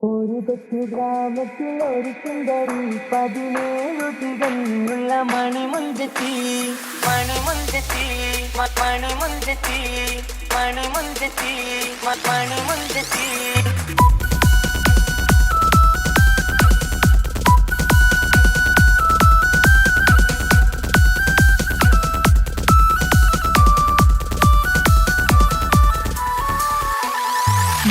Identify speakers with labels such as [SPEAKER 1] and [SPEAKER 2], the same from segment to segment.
[SPEAKER 1] ഒരു കൊച്ചു ഗ്രാമത്തിൽ ഒരു സുന്ദരി 17 തികഞ്ഞുള്ള മണിമുഞ്ചത്തി മണിമുഞ്ചത്തി മണിമുഞ്ചത്തി മണിമുഞ്ചത്തി മണിമുഞ്ചത്തി.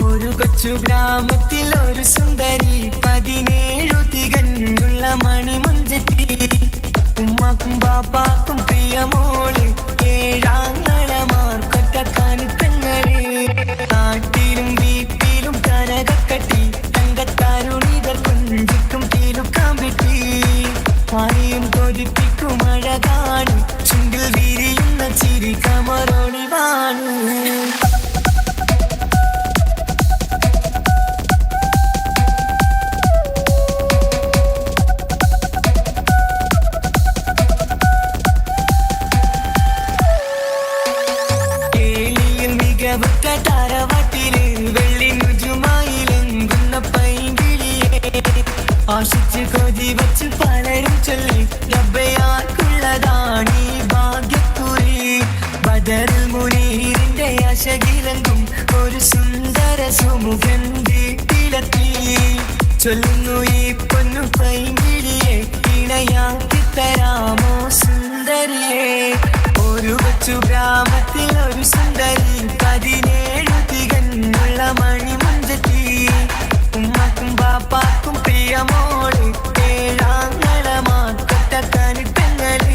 [SPEAKER 1] ഒരു കൊച്ചു ഗ്രാമത്തിൽ ഒരു സുന്ദരി 17 തികഞ്ഞുള്ള മണിമുഞ്ചത്തി. ഉമ്മാക്കും ബാപ്പാക്കും പ്രിയമോള് ഏഴാങ്ങളമാർക്കൊറ്റക്കാനിത്തങ്ങള്. നാട്ടിലും വീട്ടിലും കനകക്കട്ടി തങ്കത്താരുണികൾ കൊഞ്ചിക്കും തീലുക്കാൻ പറ്റി. ആരെയും കൊതിപ്പിക്കും അഴകാണ് ചുണ്ടിൽ വിരിയുന്ന ചിരി കമറൊളിവാണ്. താരവാട്ടില് വെള്ളി നുജുമായിലെങ്കുന്ന പൈങ്കിളിയെ ആശിച്ച് കൊതി വച്ച് പലരും ചൊല്ലി റബ്ബയാർക്കുള്ളതാണീ ഭാഗ്യക്കുറി. ബദറുൽ മുനീറിന്റെ അശകിലങ്കും ഒരു സുന്ദര സുമുഖൻ വീട്ടിലെത്തി. ചൊല്ലുന്നു ഈ പൊന്നു പൈങ്കിളിയെ ഇണയാക്കി തരാമോ സുന്ദരിയെ. ഒരു കൊച്ചു ഗ്രാമത്തിൽ ഒരു സുന്ദരി 17 തികഞ്ഞുള്ള മണിമുഞ്ചത്തി. ഉമ്മാക്കും ബാപ്പാക്കും പ്രിയമോള് ഏഴാങ്ങളമാർക്കൊറ്റക്കാനിത്തങ്ങള്.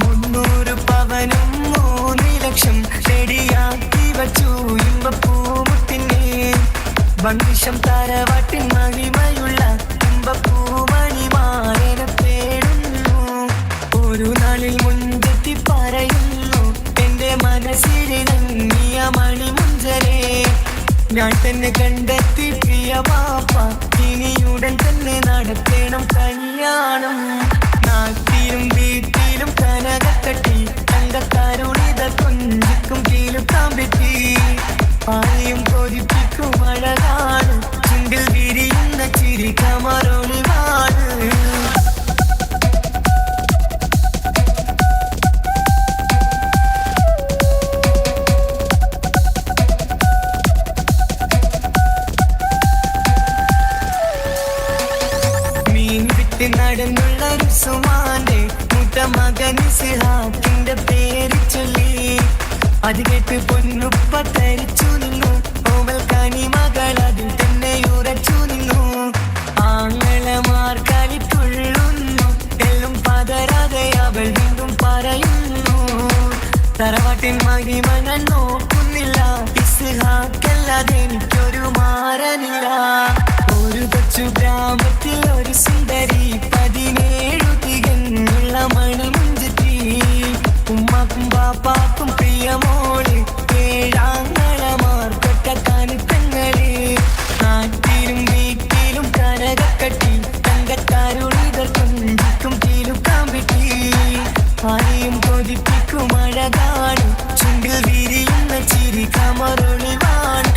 [SPEAKER 1] മുന്നൂറ് പവനും 3 ലക്ഷം റെഡിയാക്കി വച്ചു ഇമ്പപ്പൂമുട്ടിനെ. ഭംഗിഷം താരവാട്ടിൻ മഹിമയുള്ള ഇമ്പപ്പൂമണിമാരനെ തേടുന്നു. ഒരു നാളിൽ മുഞ്ചത്തി പറയുന്നു എന്റെ മനസ്സിലിണങ്ങിയ മണിമുഞ്ചരെ. ഞാൻ തന്നെ കണ്ടെത്തി പ്രിയ ബാപ്പ, ഇനിയുടൻ തന്നെ നടത്തണം കല്യാണം. നാട്ടിലും വീട്ടിലും കനകക്കട്ടി തങ്കത്താരുണിത കൊഞ്ചിക്കും തീലുക്കാൻ പറ്റി. ആരെയും കൊതിപ്പിക്കും അഴകാണ് ചുണ്ടിൽ വിരിയുന്ന ചിരി കമറൊളിവാണ്. മീൻ വിട്ട് നടന്നുള്ള റുസുമാന്റെ മൂത്ത മകൻ ഇസ്ഹാഖിന്റെ പേര് ചൊല്ലി. അത് കേട്ട് പൊന്നുപ്പ തരിച്ചു നിന്നു. ഓവൽ കനി മകൾ അതിൽ തന്നെ ഉറച്ചു നിന്നു. ആങ്ങളമാർ കളിത്തുള്ളുന്നു. എല്ലും പതരാതെ അവൾ വീണ്ടും പറയുന്നു. തറവാട്ടിൻ മഹിമ ഞാൻ നോക്കുന്നില്ല, ഇസ്ഹാഖല്ലാതെ എനിക്കൊരു മാരനില്ല. ഒരു കൊച്ചു ഗ്രാമത്തിൽ ഒരു സുന്ദരി 17 തികഞ്ഞുള്ള മണിമുഞ്ചത്തി. ഉമ്മാക്കും ബാപ്പാക്കും പ്രിയമോള് ഏഴാങ്ങളമാർക്കൊറ്റക്കാനിത്തങ്ങള്. നാട്ടിലും വീട്ടിലും കനകക്കട്ടി തങ്കത്താരുണികൾ കൊഞ്ചിക്കും തീലുക്കാൻ പറ്റി. ആരെയും കൊതിപ്പിക്കും അഴകാണ് ചുണ്ടിൽ വിരിയുന്ന ചിരി കമറൊളിവാണ്.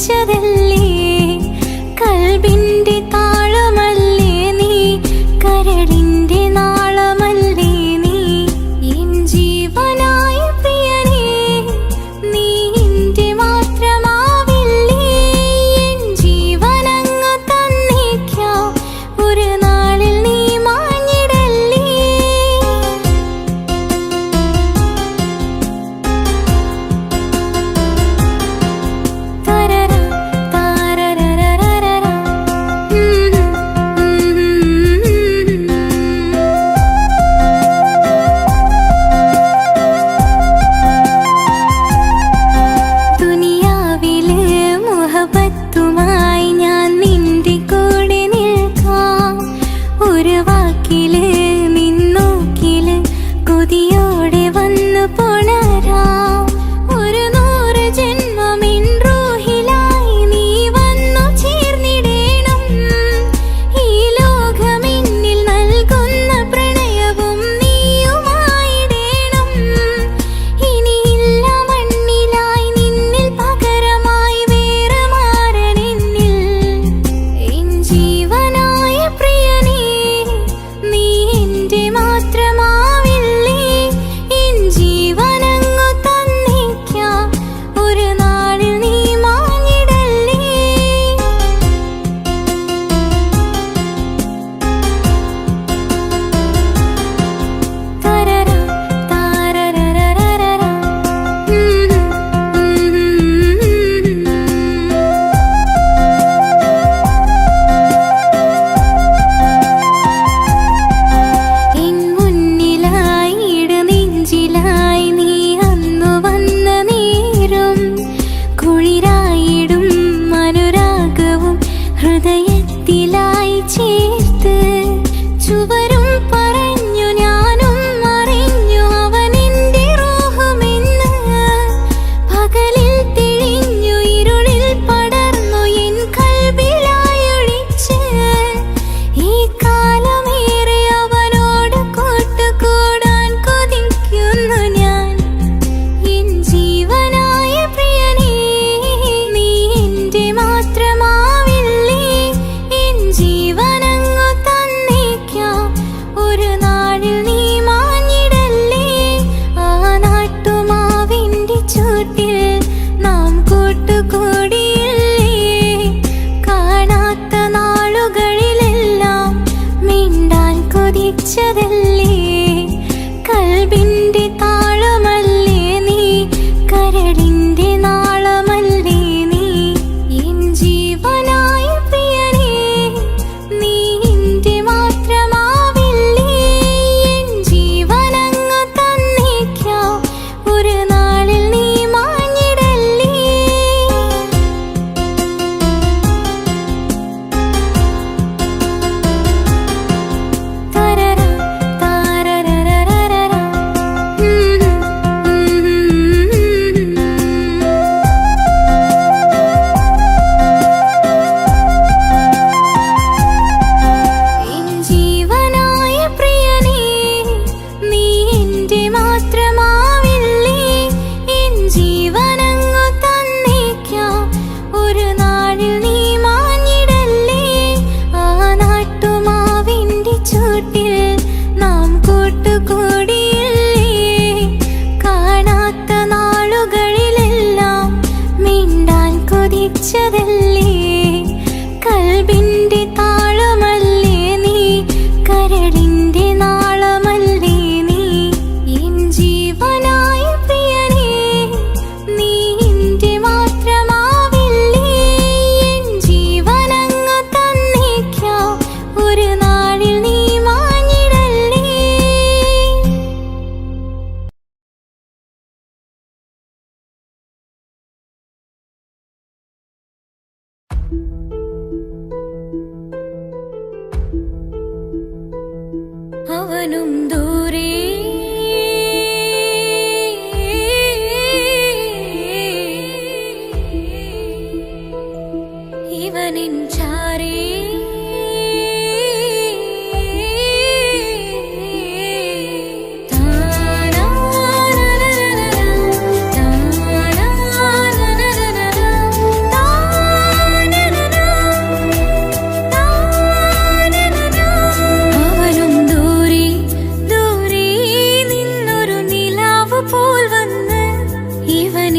[SPEAKER 2] വെച്ചതല്ലേ, കൽബിന്റെ താളമല്ലേ നീ, കരളിന്റെ നാളമല്ലേ നീ, എൻ ജീവനായ പ്രിയനേ നീ എന്റെ മാത്രമാവില്ലേ, എൻ ജീവനങ്ങ് തന്നേക്കാം ഒരു നാളിൽ നീ മാഞ്ഞിടല്ലേ. തരറ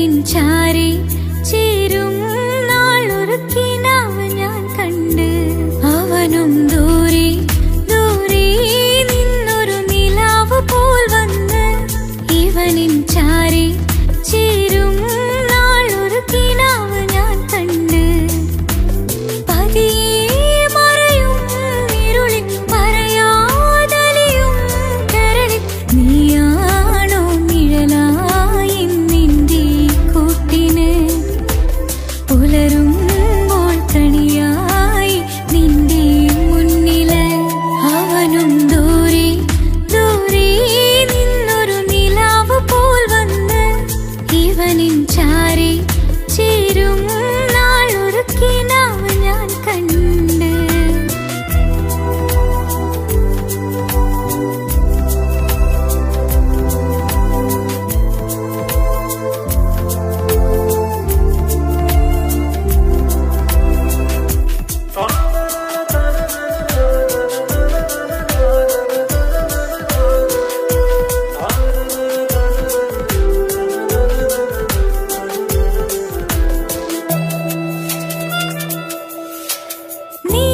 [SPEAKER 2] ഇവനിൻ ചാരി ചേരും നാളൊരു കിനാവ് ഞാൻ കണ്ട്. അവനും ദൂരെ ദൂരെ നിന്നൊരു നിലാവ് പോൽ വന്ന് ഇവനിൻ ചാരി ചേരും നാളൊരു കിനാവ് ഞാൻ കണ്ട്. പതിയെ മറയും ഇരുളിൽ പറയാതലിയും കരളിൽ നീയാണോ നിഴലായി നിന്റെ കൂട്ടിന്. പുലരുമ്പോൾ കണിയായി നിന്റെ മുന്നില്. അവനും ദൂരെ ദൂരെ നിന്നൊരു നിലാവ് പോൽ വന്ന് ഇവനിൻ ചാരി ചേരും നാളൊരു കിനാവ് ഞാൻ കണ്ട്.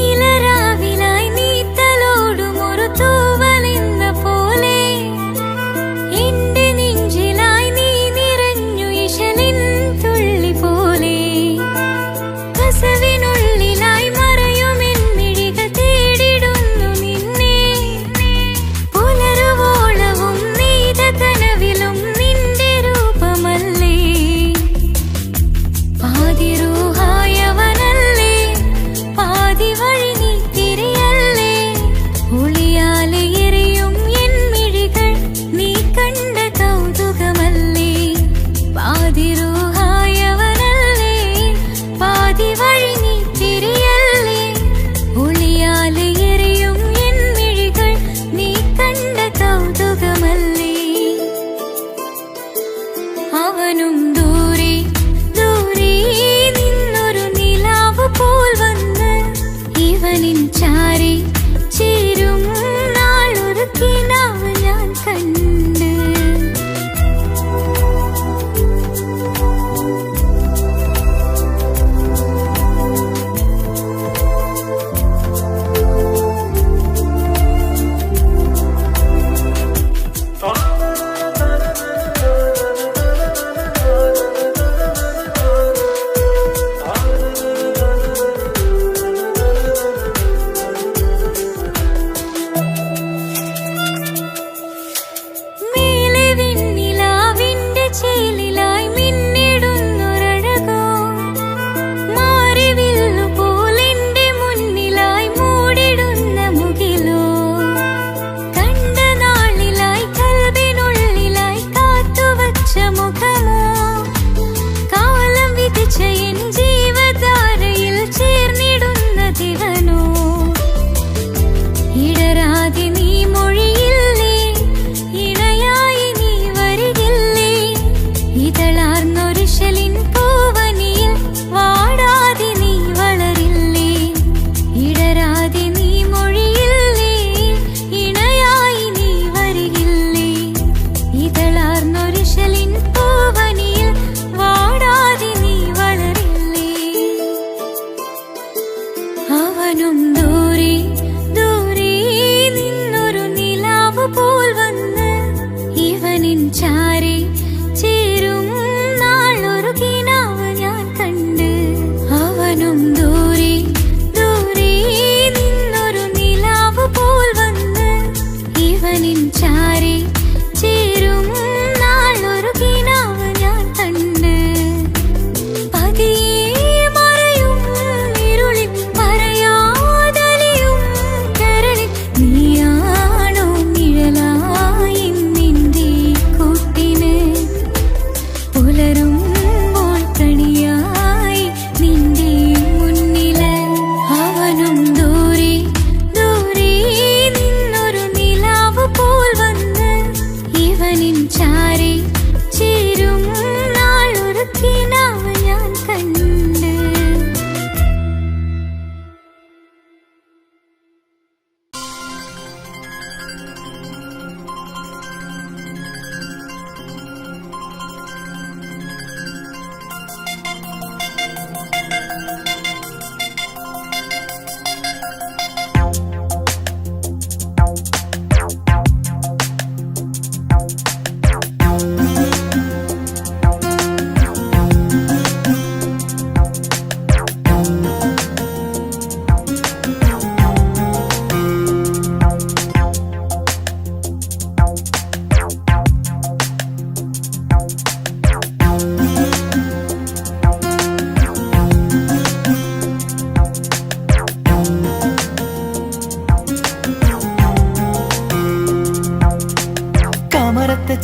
[SPEAKER 2] നീലരാവിലായി നീ തലോടുമൊരു തൂവലെന്ന പോലെ എന്റെ നെഞ്ചിലായി നീ നിറഞ്ഞു ഇശലിൻ തുള്ളി പോലെ. കസവിനുള്ളിലായി മറയുമെൻ മിഴികൾ തേടിടുന്നു നിന്നെ. പുലരുവോളവും നെയ്ത കനവിലും നിന്റെ രൂപമല്ലേ. പാതിരൂഹായവനല്ലേ പാതി വഴി നീ തിരിയല്ലേ. ഒളിയാലെ എറിയും എൻ മിഴികൾ നീ കണ്ട കൗതുകമല്ലേ. പാതിരൂഹായവനല്ലേ പാതി വഴി നീ തിരിയല്ലേ. ഒളിയാലെ എറിയും എൻ മിഴികൾ നീ കണ്ട കൗതുകമല്ലേ. അവനും ദൂരെ ദൂരെ നിന്നൊരു നിലാവ് പോൽ വന്ന് ഇവനിൻ ചാരി ചേരും നാളൊരു കിനാവ് ഞാൻ കണ്ട്. മേലെ വിണ്ണിലാവിന്റെ ചേലിലായി മിന്നിടുന്നൊരഴകോ. മാറിവില്ലു പോലെന്റെ മുന്നിലായി മൂടിടുന്ന മുകിലോ. കണ്ട നാളിലായി കൽബിനുള്ളിലായി കാത്തുവച്ച മുഖമോ. കാലം വിധിച്ച എൻ ജീവധാരയിൽ ചേർന്നിടുന്ന ദിവനോ. ഇടരാതെ നീ മൊഴിയില്ലേ ഇണയായി നീ വരികില്ലേ. ഇതളാർന്നൊരിശലിൻ പൂവനിയിൽ വാടാതെ നീ വളരില്ലേ. ഇടരാതെ നീ മൊഴിയില്ലേ ഇണയായി നീ വരികില്ലേ. ഇതളാർന്നൊരിശലിൻ പൂവനിയിൽ വാടാതെ നീ വളരില്ലേ. അവനും ദൂരെ ദൂരെ നിന്നൊരു നിലാവ് പോൽ വന്ന് ഇവനിൻ ചാരി ചേരും നാളൊരു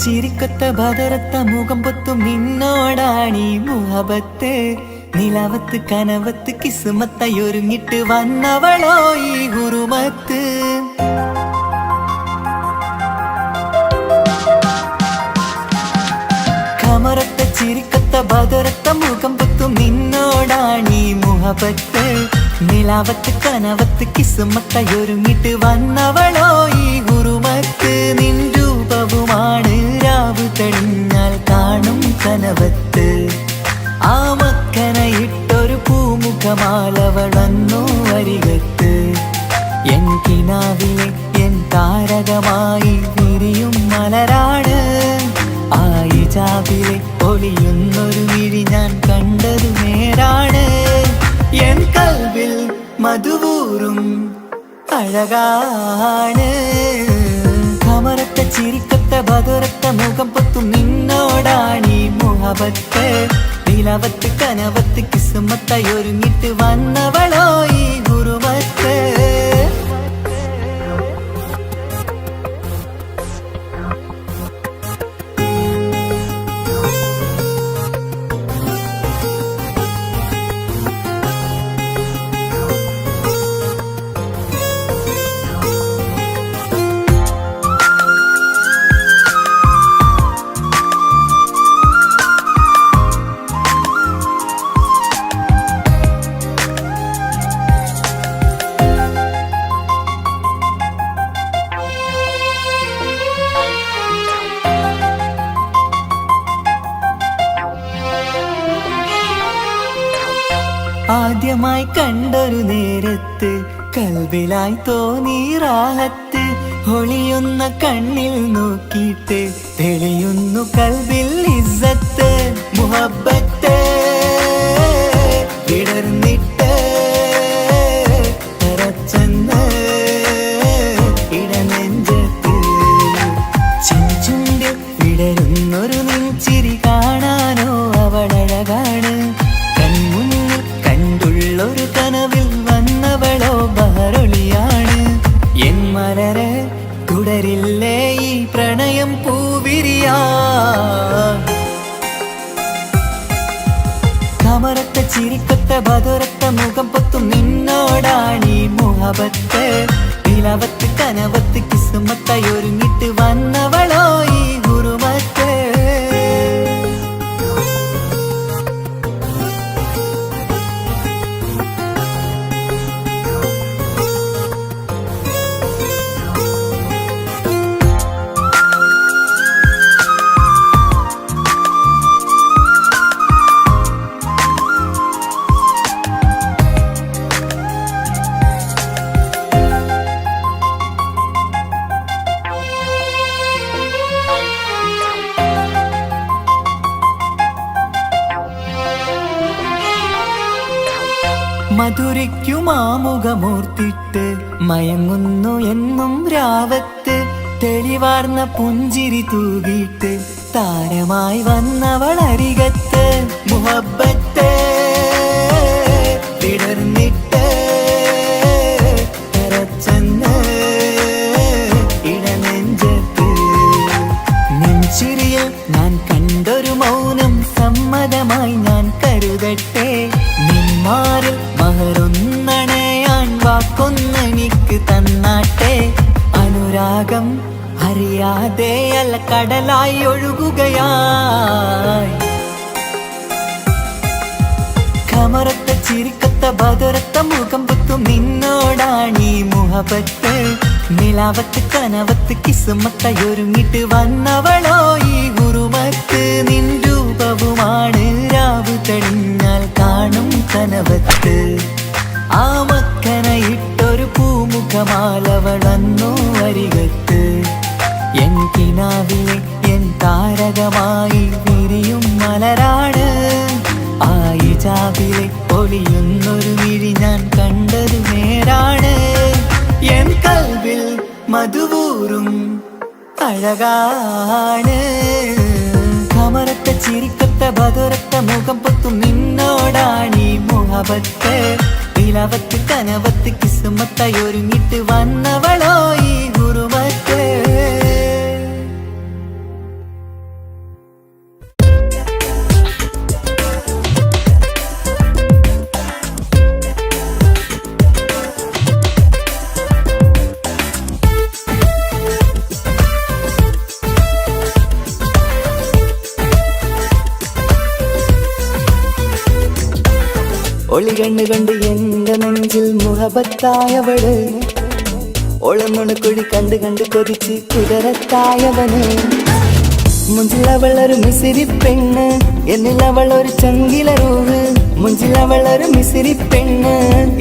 [SPEAKER 1] ചിരിക്കൊത്ത ബദറത്ത മുഖം പൊത്തും നിന്നോടാണീ മുഹബത്ത് നിലവത്ത് കനവത്ത് കിസ്മത്തായൊരുങ്ങിട്ട് വന്നവളോ ഈ ഹുറുമത്ത് കമറത്ത ചിരിക്കത്ത ബദറത്ത മുഖം പൊത്തും നിന്നോടാണീ മുഹബത്ത് നിലാവത്ത് കനവത്ത് കിസ്മത്തായൊരുങ്ങിട്ട് വന്നവളോ ഈ ഹുറുമത്ത് നിൻ രൂപവുമാണ് രാവ് തെളിഞ്ഞാൽ കാണും കനവത്ത് ആ മക്കനയിട്ടൊരു പൂമുഖമാലവളന്നു വരികത്ത് എൻ കിനാവിലെ എൻ താരകമായി വിരിയും മലരാണ് ആ ഇജാബിലെ ഒളിയുന്നൊരു വിഴി ഞാൻ കണ്ടതു നേരാണ് എൻ കൽവിൽ മധുവൂറും അഴകാണ് കമറത്ത ചിരിക്കത്ത ബദറത്ത മുഖം പൊത്തും നിന്നോടാണീ മുഹബത്ത് നിലവത്ത് കനവത്ത് കിസ്മത്തായൊരുങ്ങിട്ട് വന്നവളോ ഈ ഹുറുമത്ത് ആദ്യമായി കണ്ടൊരു നേരത്ത് കൽവിലായി തോന്നി റാഹത്ത് ഒളിയുന്ന കണ്ണിൽ നോക്കിയിട്ട് തെളിയുന്നു കൽവിൽ ഇസ്സത്ത് മുഹബ്ബത്ത് വിടർന്നിട്ട് തറച്ചെന്ന് ഇടനെഞ്ചത്ത് ചെഞ്ചുണ്ടിൽ വിടരുന്നൊരു നെഞ്ചിരി കാണാനോ അവളഴകാണ് ഒരു കനവിൽ വന്നവളോ ബഹറൊളിയാണ് എൻ മലരെ തുടരില്ലേ ഈ പ്രണയം പൂവിരിയാ കമറത്ത ചിരിക്കത്ത ബദറത്ത മുഖം പൊത്തും നിന്നോടാണീ മുഹബത്ത് നിലവത്ത് കനവത്ത് കിസ്മത്തായൊരുങ്ങിട്ട് വന്നവളോ ഈ ഹുറുമത്ത് മധുരയ്ക്കുമാമുഖമൂർത്തിട്ട് മയങ്ങുന്നു എന്നും രാവത്ത് തെളിവാർന്ന പുഞ്ചിരി തൂകിയിട്ട് താരമായി വന്നവൾ അരികത്ത് മുഹബ്ബത്ത് വിടർന്നിട്ട് തറച്ചെന്ന് ഇടനെഞ്ചത്ത് നെഞ്ചിരിയിൽ ഞാൻ കണ്ടൊരു മൗനം സമ്മതമായി ഞാൻ കരുതട്ടെ നിന്മാറിൽ മഹറൊന്നണയാൻ വാക്കൊന്നെനിക്ക് തന്നാട്ടെ അനുരാഗം അറിയാതെ അല്ല കടലായി ഒഴുകുകയായി കമറത്ത ചിരിക്കത്ത ബദറത്ത മുഖം പൊത്തും നിന്നോടാണീ മുഹബത്ത് നിലാവത്ത് കനവത്ത് കിസ്മത്തായൊരുങ്ങിട്ട് വന്നവളോ ഈ ഹുറുമത്ത് നിൻ രൂപവുമാണ് രാവ് തെളിഞ്ഞാൽ കാണും കനവത്ത് ആ മക്കനയിട്ടൊരു പൂമുഖമാലവളന്നു വരികത്ത് എൻ കിനാവിലെ എൻ താരകമായി വിരിയും മലരാണ് ആ ഇജാബിലെ ഒളിയുന്നൊരു വിഴി ഞാൻ കണ്ടതു നേരാണ് എൻ കൽവിൽ മധുവൂറും അഴകാണ് കമറത്ത ചിരിക്കത്ത ബദറത്ത മുഖം പൊത്തും നിന്നോടാണീ മുഹബത്ത് നിലവത്ത് കനവത്ത് കിസ്മത്തായൊരുങ്ങിട്ട് വന്നവളോ ഈ ഹുറുമത്ത് ഒളി കണ്ണുകൊണ്ട് എന്റെ നെഞ്ചിൽ മുഹബത്തായവള് ഒളമുണക്കുഴി കണ്ട് കണ്ട് കൊതിച്ച് കുതിരത്തായവന് മുഞ്ചിലവളൊരു മിസിരി പെണ്ണ് എന്നിലവളൊരു ചങ്കിലരൂഹ് മുഞ്ചിലവളൊരു മിസിരി പെണ്ണ്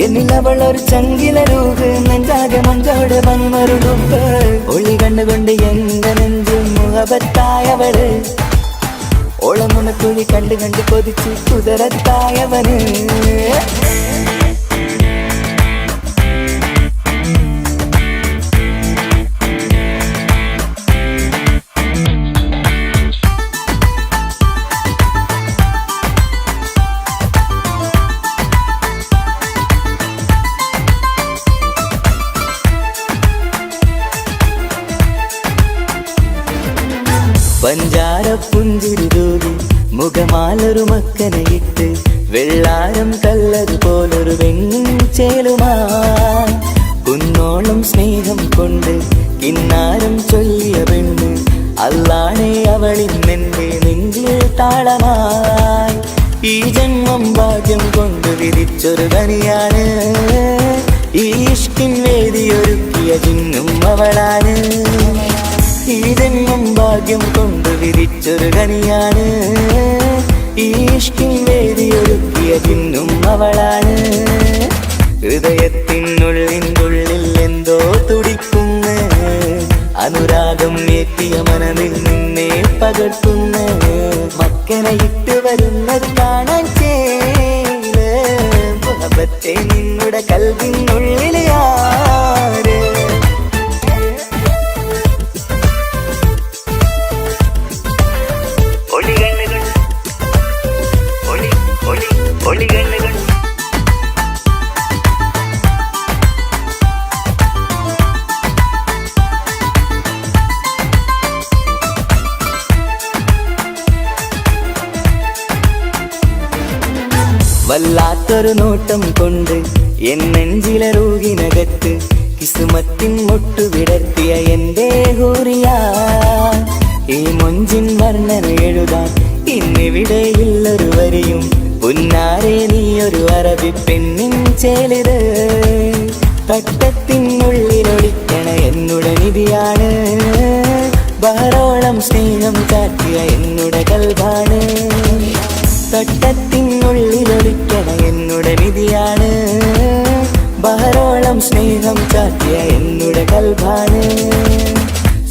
[SPEAKER 1] എന്നിലവളൊരു ചങ്കിലരൂഹ് നെഞ്ചാകെ മഞ്ചോട് വന്നൊരുടുപ്പ് ഒളി കണ്ണുകൊണ്ട് എന്റെ നെഞ്ചിൽ മുഹബത്തായവള് ഓളമുണക്കുഴി കണ്ട് കണ്ട് കൊതിച്ച് കുതിരത്തായവന് പഞ്ചാര പുഞ്ചിരി തൂകി മുഖമാലൊരു മക്കനയിട്ട് വെള്ളാരം കല്ലത് പോലൊരു വെണ്ണും ചേലുമായി കുന്നോളം സ്നേഹം കൊണ്ട് കിന്നാരം ചൊല്ലിയ പെണ്ണ് അല്ലാണേ അവളിന്നെന്റെ നെഞ്ചിൽ താളമായി ഈ ജന്മം ഭാഗ്യം കൊണ്ട് വിധിച്ചൊരു കനിയാണ് ഈ ഇഷ്കിൻ വേദിയൊരുക്കിയ ജിന്നും അവളാണ് ഈ ജന്മം ഭാഗ്യം കൊണ്ട് വിധിച്ചൊരു കനിയാണ് ഈ ഇഷ്കിൻ വേദിയൊരുക്കിയ ജിന്നും അവളാണ് ഹൃദയത്തിനുള്ളിനുള്ളിൽ എന്തോ തുടിക്കുന്ന അനുരാഗം ഏറ്റിയ മനതിൽ നിന്നെ പകർത്തുന്ന മക്കനെ ഇട്ട് വരുന്നത് കാണാൻ ചേല് മുഹബത്തെ നിന്നുടെ കൽവിനുള്ളിൽ ആര് വല്ലാത്തൊരു നോട്ടം കൊണ്ട് എൻ നെഞ്ചിലെ റൂഹിനകത്ത് കിസുമത്തിൻ മുട്ടു വിടർത്തിയ എന്റെ ഹൂറിയ ഈ മൊഞ്ചിൻ വർണ്ണന എഴുതാൻ ഇന്നിവിടെയുള്ളൊരു വരിയും പുന്നാരെ നീയൊരു അറബി പെണ്ണിൻ ചേലിത് തട്ടത്തിനുള്ളിലൊളിക്കണ എന്നുടെ നിധിയാണ് ബഹറോളം സ്നേഹം ചാറ്റിയ എന്നുടെ കൽബാണ് തട്ടത്തിനുള്ളിലൊളിക്കണ എന്നുടെ നിധിയാണ് ബഹറോളം സ്നേഹം ചാറ്റിയ എന്നുടെ കൽബാണ്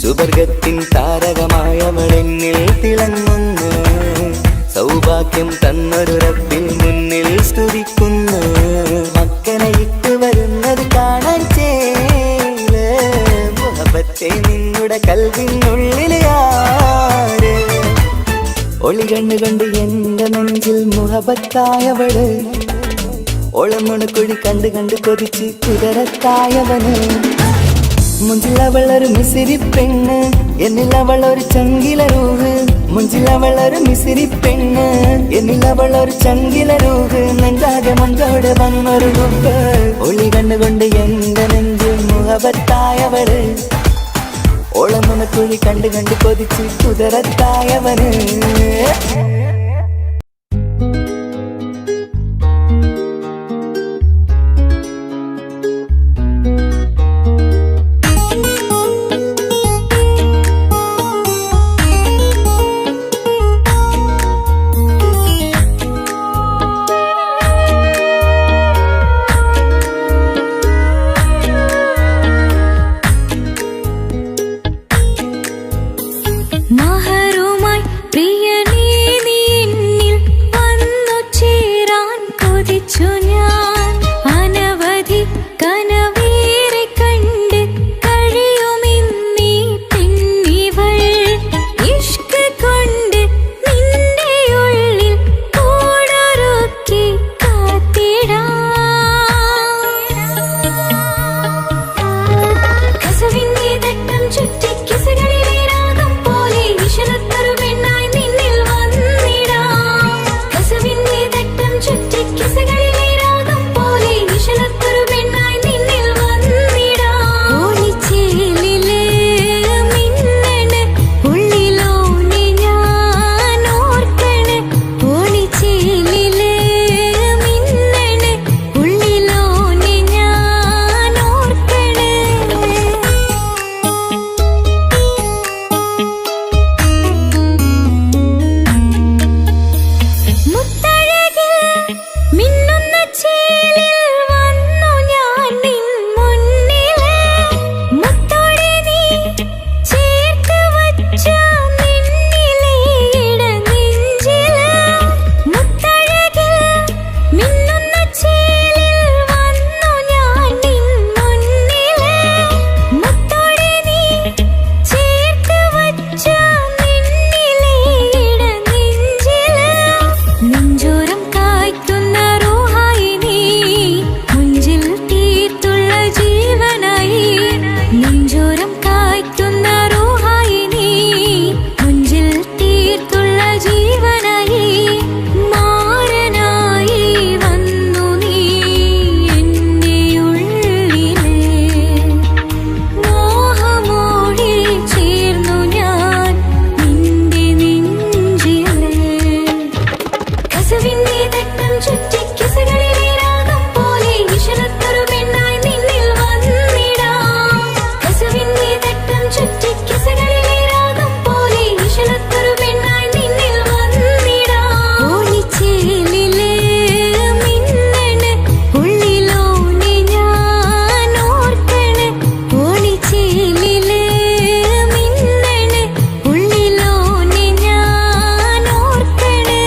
[SPEAKER 1] സുവർഗത്തിൻ താരകമായവളെന്നിൽ തിളങ്ങുന്നു സൗഭാഗ്യം തന്നൊരു റബ്ബിൽ മുന്നിൽ സ്തുതിക്കുന്നു മക്കനെ ഇട്ട് വരുന്നത് കാണാൻ ചേല് മുഹബത്തെ നിന്നുടെ കൽവിനുള്ളിൽ ആര് ഒളി കണ്ണുകൊണ്ട് എന്റെ നെഞ്ചിൽ മുഹബത്തായവള് ഒളമുണക്കുഴി കണ്ട് കണ്ട് കൊതിച്ച് കുതിരത്തായവന് മുഞ്ചിലവളൊരു മിസിരി പെണ്ണ് എന്നിലവളൊരു ചങ്കിലരൂഹ് മുഞ്ചിലവളൊരു മിസിരി പെണ്ണ് എന്നിലവളൊരു ചങ്കിലരൂഹ് നെഞ്ചാകെ മഞ്ചോട് വന്നൊരു ഡുപ്പ് ഒളി കണ്ണുകൊണ്ട് എന്റെ നെഞ്ചിൽ മുഹബത്തായവള് ഓളമുണക്കുഴി കണ്ട് കണ്ട് കൊതിച്ച് കുതിരത്തായവന്
[SPEAKER 2] മഹറുമായി പ്രിയനേ നീ മിന്നുന്ന ചേലിൽ വന്നു ഞാൻ നിൻ മുന്നിലെ മുത്തോടെ നീ ചേർത്ത് വച്ച നിന്നിലെ ഇടനെഞ്ചിലെ മുത്തഴകിൽ മിന്നുന്ന ചേലിൽ വന്നു ഞാൻ നിൻ മുന്നിലെ മുത്തോടെ നീ ചേർത്ത് വച്ച നിന്നിലെ ഇടനെഞ്ചിലെ നെഞ്ചോരം കായ്ക്കുന്ന റൂഹായി നീ മുഞ്ചിൽ തീർത്തുള്ള ജീവനായി നെഞ്ചോരം കായ്ക്കുന്ന റൂഹായി നീ മുഞ്ചിൽ തീർത്തുള്ള ജീവനായി മാരനായി വന്നു നീ എൻ്റെ ഉള്ളിലെ മോഹമോടെ ചേർന്നു ഞാൻ നിന്റെ നെഞ്ചിലെ കസവിന്റെ തട്ടം ചുറ്റി കിസകളിലെ രാഗം പോലെ വിഷണത്തൊരു പെണ്ണായി നിന്നിൽ വന്നിടാം കസവിന്റെ തട്ടം ചുറ്റി കിസകളിലെ രാഗം പോലെ വിഷണത്തൊരു പെണ്ണായി നിന്നിൽ വന്നിടാം ഓണിച്ചേലിലെ മിന്നണ് ഉള്ളിലോനെ ഞാൻ ഓർക്കണ് ഓണിച്ചേലിലെ മിന്നണ് ഉള്ളിലോനെ ഞാൻ ഓർക്കണ്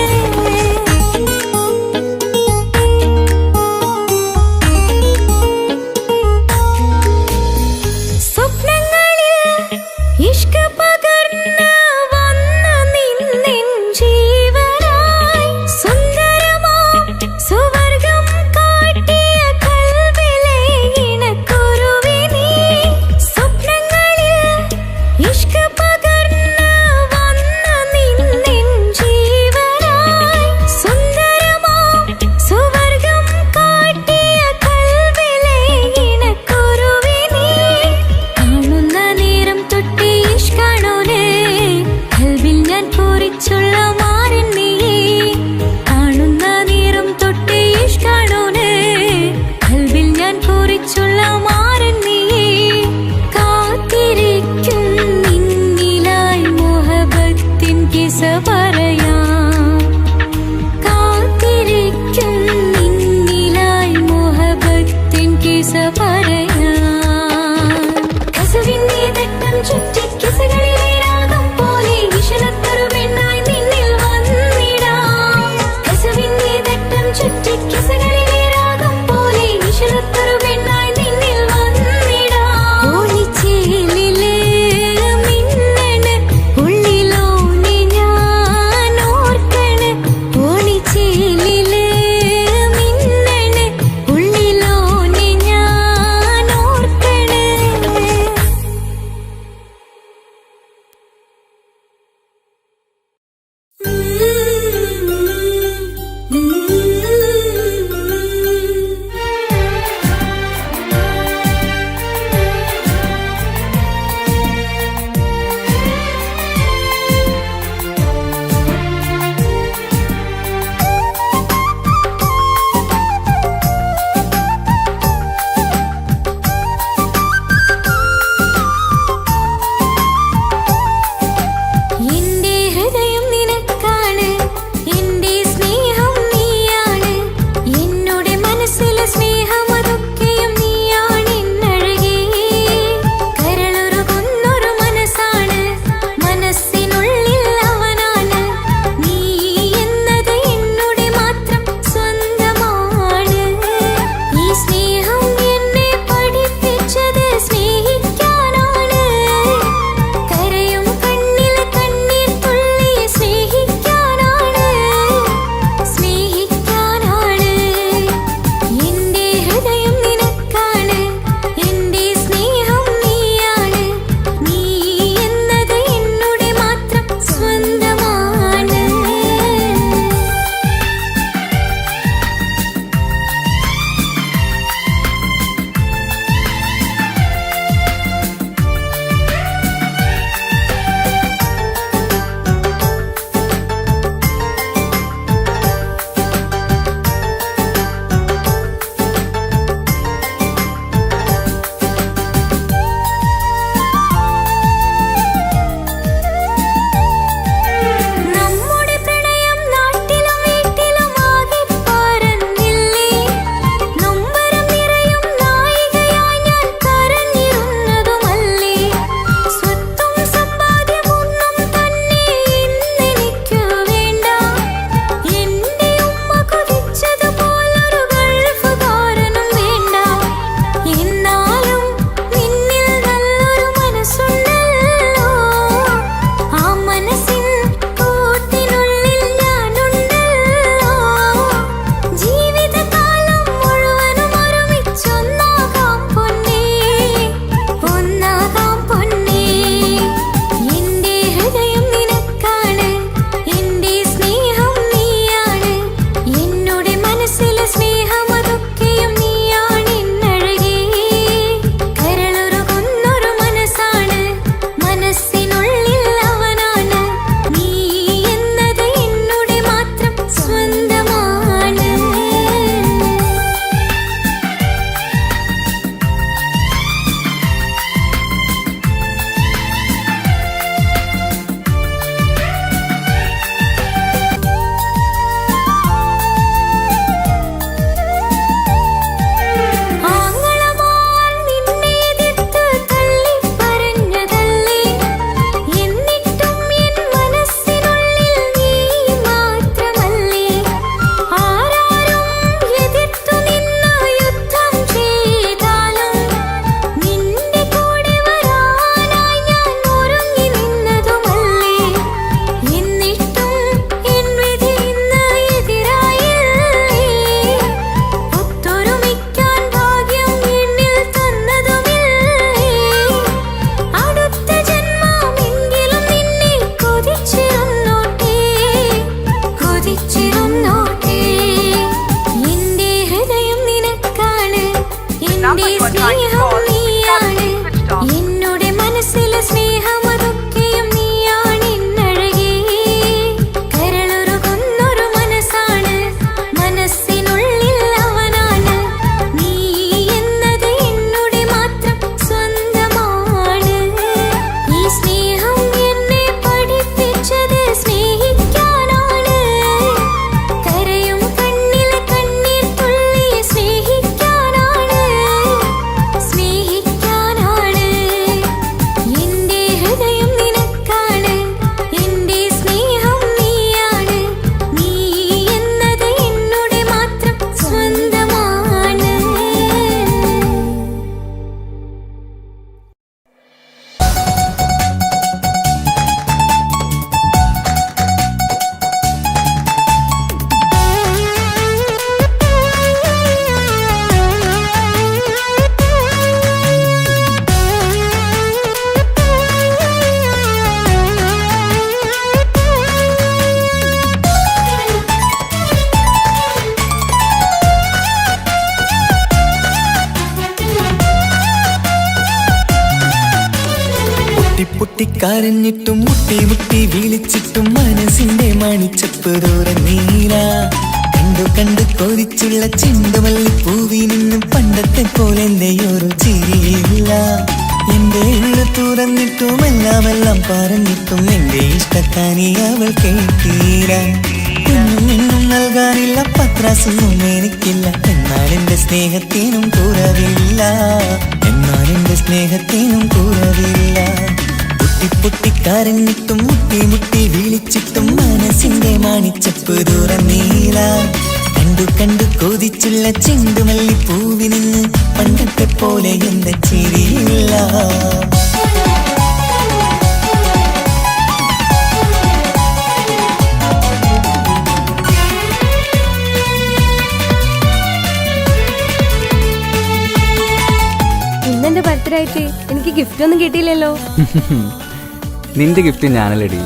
[SPEAKER 1] പൊട്ടിക്കരഞ്ഞിട്ടും മുട്ടി മുട്ടി വിളിച്ചിട്ടും മനസ്സിന്റെ മണിച്ചപ്പ് തുറന്നീല. കണ്ടു കണ്ടു കൊതിച്ചുള്ള ചെണ്ടുമല്ലിപ്പൂവി നിന്നും പണ്ടത്തെ പോലെ എന്റെയൊരു ചിരിയില്ല. എന്റെ ഉള്ളു തുറന്നിട്ടും എല്ലാം പറഞ്ഞിട്ടും എന്റെ ഇഷ്ടക്കാനി അവൾ കേട്ടീര. എന്നും നൽകാനില്ല പത്രാസൊന്നും എനിക്കില്ല. എന്നാൽ എന്റെ സ്നേഹത്തിനും കുറവില്ല. എന്നാൽ എന്റെ സ്നേഹത്തിനും കുറവില്ല. പൊട്ടിക്കരഞ്ഞിട്ടും മുട്ടി മുട്ടി വിളിച്ചിട്ടും മനസ്സിന്റെ മണിച്ചപ്പ് തുറന്നീല. കണ്ടു കണ്ടു കൊതിച്ചുള്ള ചെണ്ടുമല്ലിപ്പൂവി നിന്ന് പണ്ടത്തെ പോലെ എന്റെ ചിരിയില്ല.
[SPEAKER 3] ഇന്നെന്റെ ബർത്ത്ഡേ ആയിട്ട് എനിക്ക് ഗിഫ്റ്റ് ഒന്നും കിട്ടിയില്ലല്ലോ.
[SPEAKER 4] നിന്റെ ഗിഫ്റ്റ് ഞാനല്ലടി,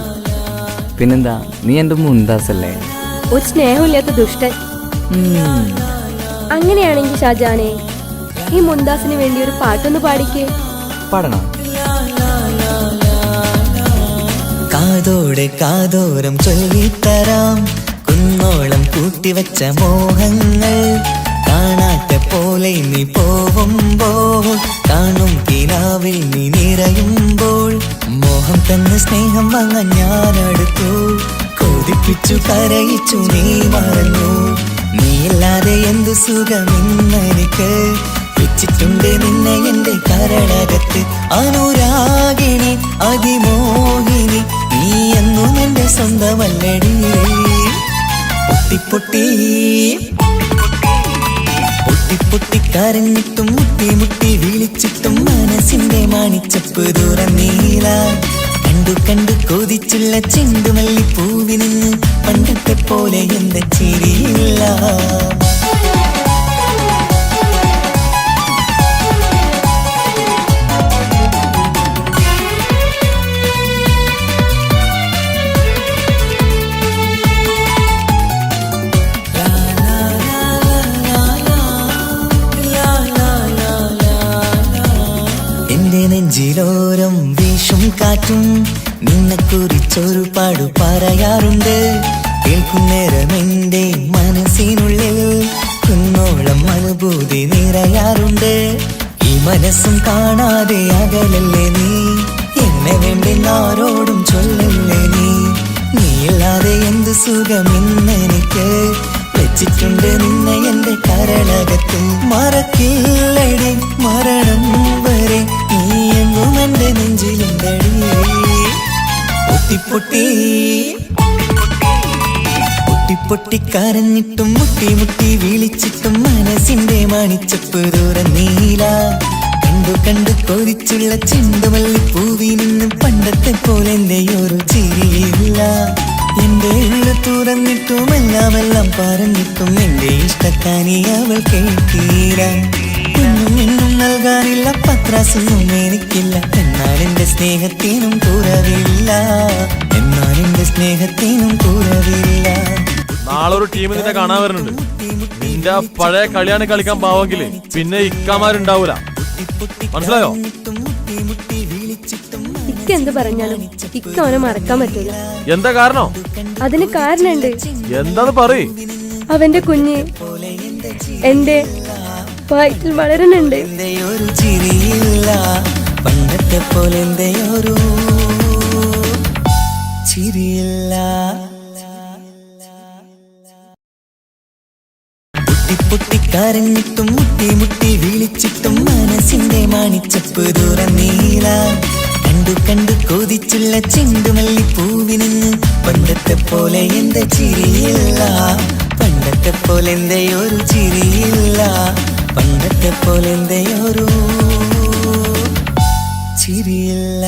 [SPEAKER 4] പിന്നെന്താ, നീ എന്റെ മുന്താസല്ലേ.
[SPEAKER 3] ഒരു സ്നേഹമില്ലാത്ത ദുഷ്ടൻ. അങ്ങനെയാണെങ്കിൽ ഷാജാനെ, ഈ മുന്താസിന് വേണ്ടി ഒരു പാട്ടൊന്ന് പാടിക്കേ.
[SPEAKER 4] പാടണം.
[SPEAKER 1] കാതോടെ കാതോരം ചൊല്ലിത്തരാം കുന്നോളം കൂട്ടിവച്ച മോഹങ്ങൾ. കാണാത്ത പോലെ നീ പോവുമ്പോൾ കാണും കിനാവിൽ നീ നിറയുമ്പോൾ മോഹം തന്ന സ്നേഹം വാങ്ങാൻ ഞാനടുത്തു. കൊതിപ്പിച്ചു കരയിച്ചു നീ മറന്നു. നീയില്ലാതെ എന്തു സുഖമെന്നെനിക്ക്. വെച്ചിട്ടുണ്ട് നിന്നെ എന്റെ കരളകത്ത്. അനുരാഗിണി അതിമോഹിനി നീ എന്നും എന്റെ സ്വന്തമല്ലടി. പൊട്ടി പൊട്ടിക്കരഞ്ഞിട്ടും മുട്ടി മുട്ടി വിളിച്ചിട്ടും മനസ്സിന്റെ മണിച്ചപ്പ് തുറന്നീല. കണ്ടു കണ്ടു കൊതിച്ചുള്ള ചെണ്ടുമല്ലിപ്പൂവി നിന്ന് പണ്ടത്തെ പോലെ എന്റെ ചിരിയില്ല. എന്റെ നെഞ്ചിലോരം വീശും കാറ്റും നിന്നെ കുറിച്ചൊരു പാടു പറയാറുണ്ട്. കേൾക്കുന്നേരം എന്റെ മനസ്സിനുള്ളിൽ കുന്നോളം അനുഭൂതി നിറയാറുണ്ട്. ഈ മനസ്സും കാണാതെ അകലല്ലേ നീ. എന്നെ വേണ്ടെന്നാരോടും ചൊല്ലല്ലേ നീ. നീയില്ലാതെ എന്ത് സുഖമെന്നെനിക്ക്. വെച്ചിട്ടുണ്ട് നിന്നെ എന്റെ കരളകത്ത്. മറക്കില്ലടി മരണം വരെ നീ എന്നും എന്റെ നെഞ്ചിലുണ്ടടി. പൊട്ടിക്കരഞ്ഞിട്ടും മുട്ടി മുട്ടി വിളിച്ചിട്ടും മനസ്സിന്റെ മണിച്ചപ്പ് തുറന്നീല. കണ്ടു കണ്ടു കൊതിച്ചുള്ള ചെണ്ടുമല്ലിപ്പൂവി നിന്നും പണ്ടത്തെ പോലെ എന്റെയൊരു ചിരിയില്ല. എന്റെ ഉള്ളു തുറന്നിട്ടും എല്ലാം പറഞ്ഞിട്ടും എന്റെ ഇഷ്ടക്കാനി അവൾ കേട്ടീര. എന്നും നൽകാനില്ല പത്രാസൊന്നും എനിക്കില്ല. എന്നാൽ എന്റെ സ്നേഹത്തിനും കുറവില്ല. എന്നാൽ എന്റെ സ്നേഹത്തിനും കുറവില്ല.
[SPEAKER 5] നാളെ ഒരു ടീം നിന്നെ കാണാൻ വരുന്നുണ്ട്. നിന്റെ പഴയ കളിയാണ് കളിക്കാൻ പാവെങ്കില് പിന്നെ ഇക്കാമാരുണ്ടാവൂല. മനസ്സിലായോ?
[SPEAKER 3] ഇക്ക എന്ത് പറഞ്ഞാലും ഇക്ക അവനെ മറക്കാൻ പറ്റൂല.
[SPEAKER 5] എന്താ കാരണം?
[SPEAKER 3] അതിന് കാരണുണ്ട്.
[SPEAKER 5] എന്താന്ന് പറയ്.
[SPEAKER 3] അവന്റെ കുഞ്ഞ് എന്റെ വയറ്റിൽ വളരുന്നുണ്ട്.
[SPEAKER 1] ഒരു ചിരിയില്ല പണ്ടത്തെ പോലെ എന്റെയൊരു ചിരിയില്ല. പൊട്ടിക്കരഞ്ഞിട്ടും മുട്ടി മുട്ടി വിളിച്ചിട്ടും മനസ്സിന്റെ മണിച്ചപ്പ് തുറന്നീല. കണ്ടു കണ്ടു കൊതിച്ചുള്ള ചെണ്ടുമല്ലിപ്പൂവി നിന്ന് പണ്ടത്തെ പോലെ എന്റെ ചിരിയില്ല. പണ്ടത്തെ പോലെ എന്റെയൊരു ചിരിയില്ല. പണ്ടത്തെ പോലെ എന്റെയൊരു ചിരിയില്ല.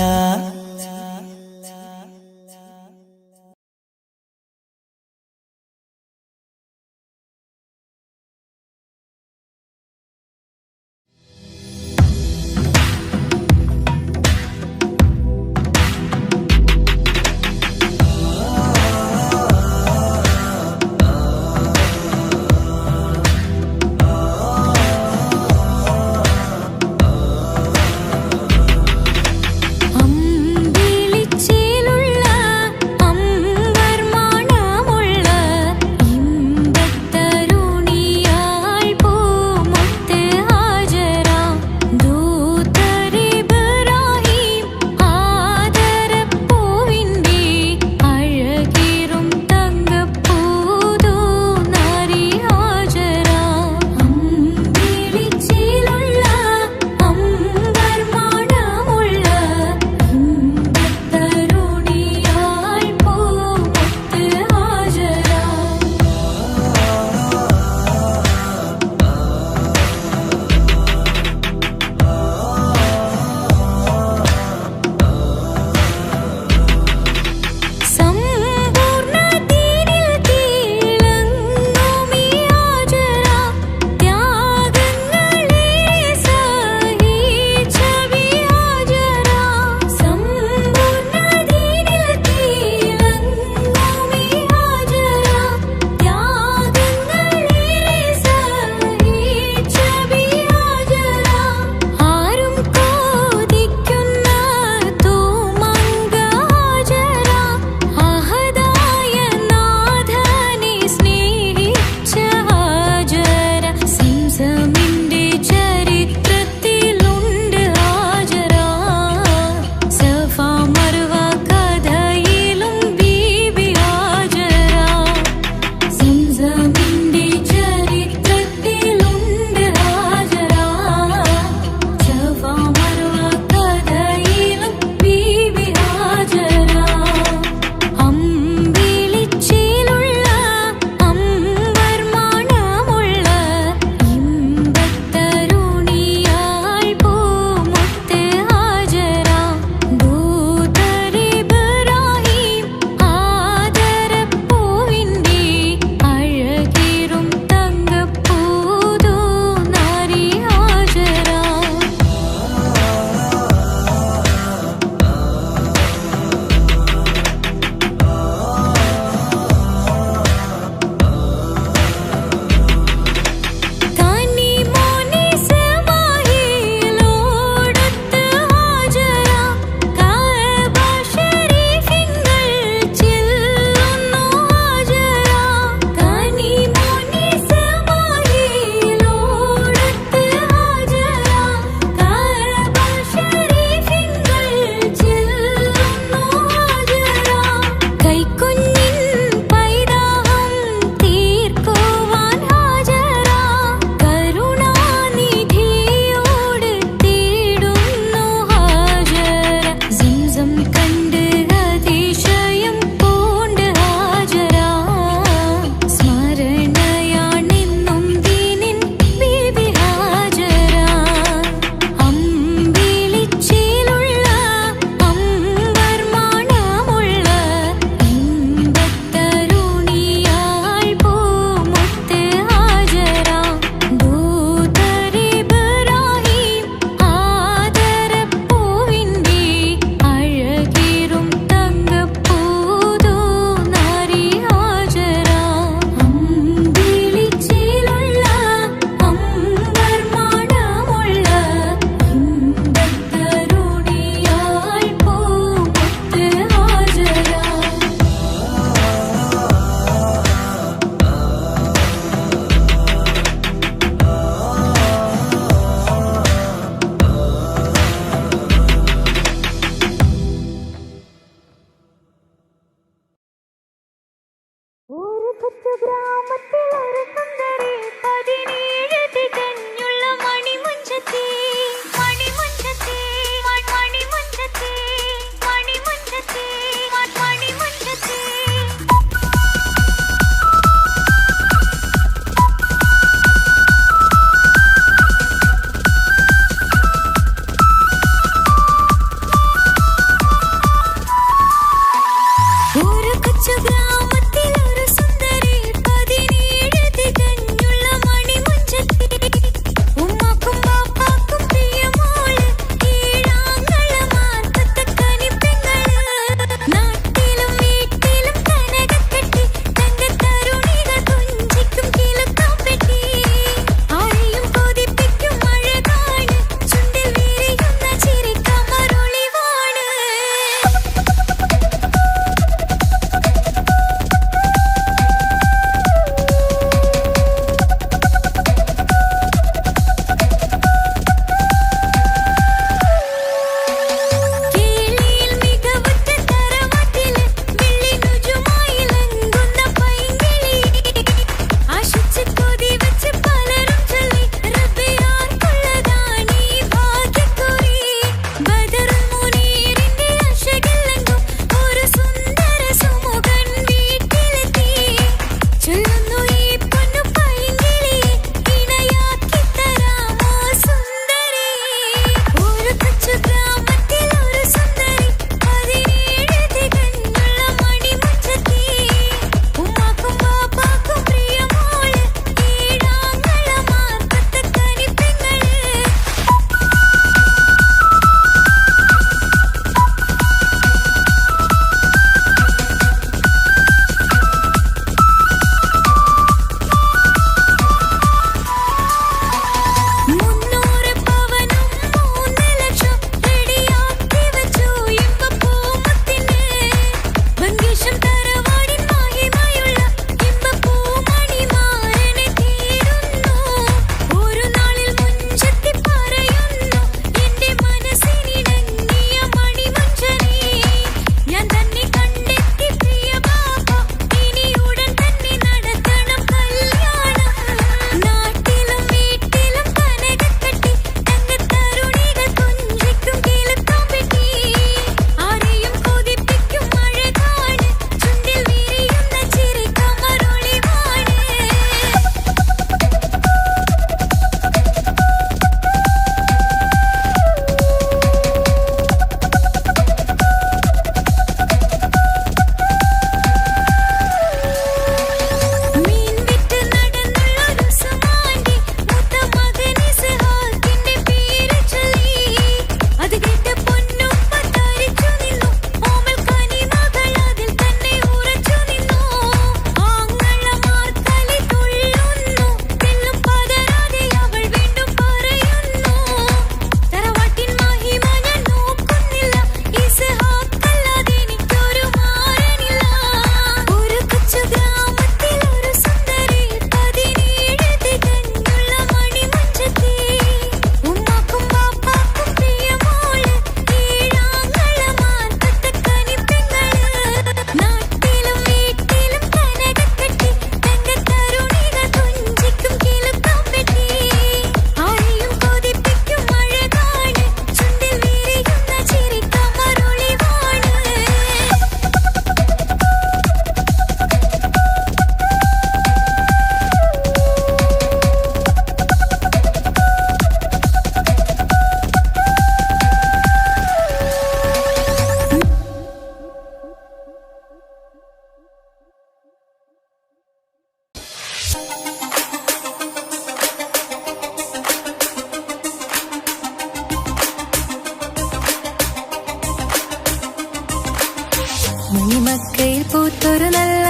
[SPEAKER 2] മണിമക്കയിൽ പൂത്തൊരു നല്ല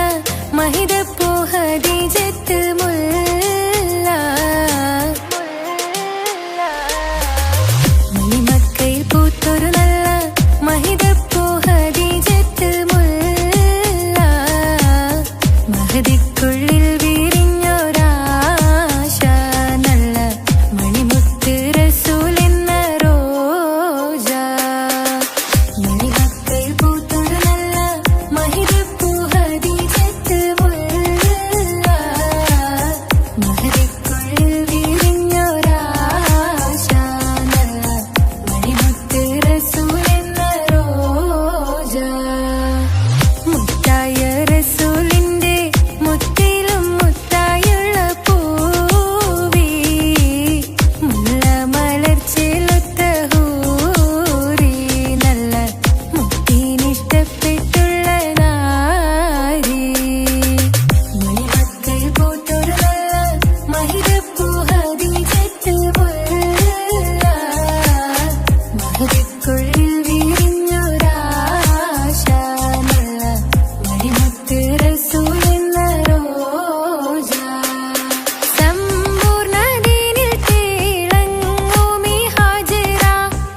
[SPEAKER 2] മഹിതപ്പൂ ഹദീജത്ത് മുല്ല. മണിമക്കയിൽ പൂത്തൊരു നല്ല മഹിതപ്പൂ ഹദീജത്ത് മുല്ല. മഹദിക്കുള്ളിൽ വിരിഞ്ഞൊരാശ നല്ല മണിമുത്ത് റസൂൽ എന്ന റോജ. മണിമക്കയിൽ പൂത്തൊരു നല്ല മഹിതപ്പൂ ഹദീജത്ത് മുല്ല. മഹദിക്കുള്ളിൽ വിരിഞ്ഞൊരാശ നല്ല മണിമുത്ത് റസൂൽ എന്ന റോജ. മുത്തായ റസൂലിന്റെ മുത്തിലും മുത്തായുള്ള പൂവി മുല്ല മലർച്ചെലൊത്ത ഹൂറി നല്ല മുത്തിനിഷ്ടപ്പെട്ടുള്ള നാരി. മണിമക്കയിൽ പൂത്തൊരു നല്ല മഹിതപ്പൂ ഹദീജത്ത് മുല്ല. മഹദിക്കുള്ളിൽ വിരിഞ്ഞൊരാശ നല്ല മണിമുത്ത് റസൂൽ എന്ന റോജ. സമ്പൂർണ്ണ ദീനിൽ തിളങ്ങുമീ ഹാജറ.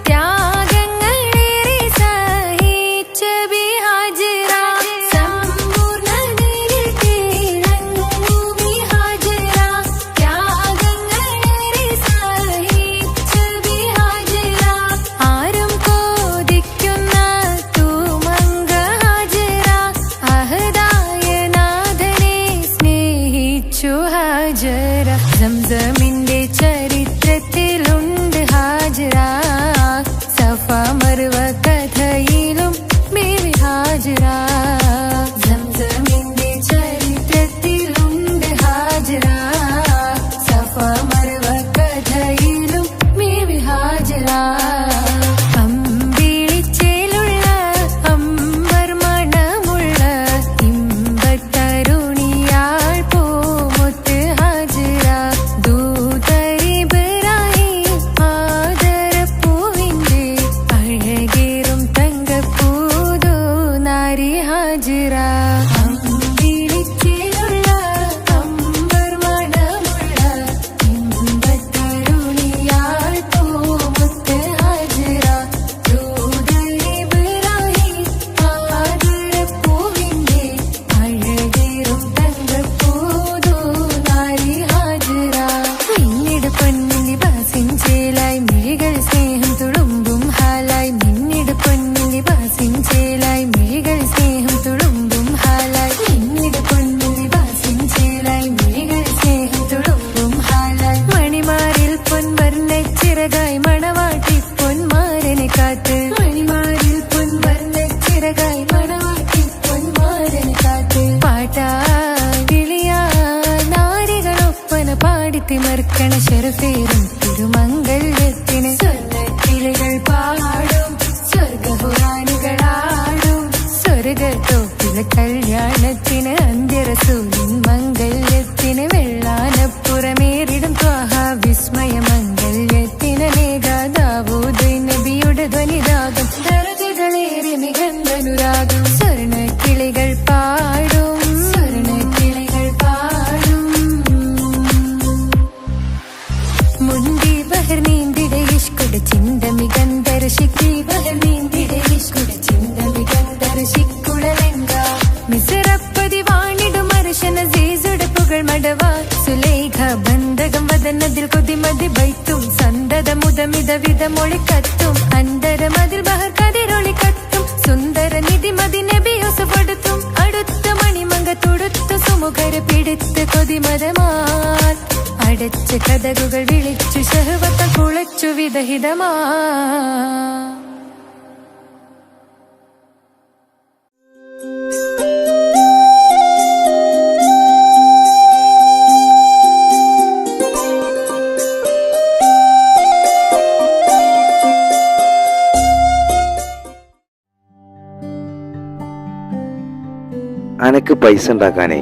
[SPEAKER 2] ത്യാഗങ്ങളേറെ സഹിച്ച ബി ഹാജറ. സമ്പൂർണ്ണ ദീനിൽ തിളങ്ങുമീ ഹാജറ. ത്യാഗങ്ങളേറെ സഹിച്ച ബി ഹാജറ. ആരും കോതിക്കുന്ന തൂമങ്ക ഹാജറ. അഹദായ നാഥനെ സ്നേഹിച്ചു ഹാജറ. സംസമിന്റെ ചരിത്രത്തിലുണ്ട് ഹാജറ. സഫ മർവ കഥയിലും ബീവി ഹാജറ. സംസമിന്റെ ചരിത്രത്തിലുണ്ട് ഹാജറ. സഫ മർവ കഥയിലും ബീവി ഹാജറ. അമ്പിളിച്ചേലുള്ള അമ്പർ മണമുള്ള ഇമ്പത്തരുണിയാൾ പൂമുത്ത് ഹാജറ. ദൂതരിബ്രാഹിം ആദരപ്പൂവിന്റെ അഴകേറും തങ്കപ്പൂതോ നാരി ഹാജറ. അമ്പിളിച്ചേലുള്ള അമ്പർ മണമുള്ള ഇമ്പത്തരുണിയാൾ പൂമുത്ത് ഹാജറ. ദൂതരിബ്രാഹിം ആദരപ്പൂവിന്റെ അഴകേറും തങ്കപ്പൂതോ നാരി ഹാജറ. മിന്നിട് പൊന്നിൽ ബാസിൻ ചേലായി മിഴികൾ സ്നേഹം തുളുമ്പും ഹാലായി. മിന്നിട് പൊന്നിൽ ബാസിൻ ചേലായി മിഴികൾ സ്നേഹം തുളുമ്പും ഹാലായി. മിന്നിട് പൊന്നിൽ ബാസിൻ ചേലായി മിഴികൾ സ്നേഹം തുളുമ്പും ഹാലായി. മണിമാറിൽ പൊൻവർണ്ണ ചിറകായി മണവാട്ടി പൊന്മാരനെ കാത്ത്. മണിമാറിൽ പൊൻവർണ്ണ ചിറകായി മണവാട്ടി പൊന്മാരനെ കാത്ത്. പാട്ടായി വിളിയാ നാരികളൊപ്പന പാടിത്തിമർക്കണ ശരഫേറും തിരുമംഗല്യത്തിന്. സ്വർണ്ണക്കിളികൾ പാടും സ്വർഗപുരാണികളാടും സ്വർഗത്തോപ്പിലെ കല്യാണത്തിന്. അന്ത്യറസൂലിൻ മംഗല്യത്തിന്. വെള്ളാനപ്പുറമേറിടും ത്വാഹ വിസ്മയ മംഗല്യത്തിന്. നേകാദാവൂദ് നബിയുടെ ധ്വനിരാഗം ദർജകളേറെ മികന്നനുരാഗം. സ്വർണ്ണക്കിളികൾ പാടും സ്വർണ്ണക്കിളികൾ പാടും. മുന്തി ബഹർ നീന്തിടെ ഇഷ്കുടെ ചിന്ത മികന്തര ശിക്കി. ബഹർ നീന്തിടെ ഇഷ്കുടെ ചിന്ത മികന്തര ശിക്കുളലെങ്ക. മിസറപ്പതി വാണിടും അർശന സീസുടെ പുകൾ മടവ. സുലേഖ ബന്ധകം വദനതിൽ കൊതിമതി ബൈത്തും. സന്തത മുതമിത വിധമൊളി കത്തും. അന്തരമതിൽ ബഹർ കതിരൊളി കത്തും. സുന്ദര നിധിമതി നബി യൂസഫ് അടുത്തും. അടുത്ത മണിമങ്ക തുടുത്തു സുമുഖര പിടിത്ത് കൊതിമതമാൽ. അടച്ച കഥകുകൾ വിളിച്ചു ശഹവത്ത കുളച്ചു വിദഹിതമാ.
[SPEAKER 6] അനക്ക് പൈസ ഉണ്ടാക്കാനേ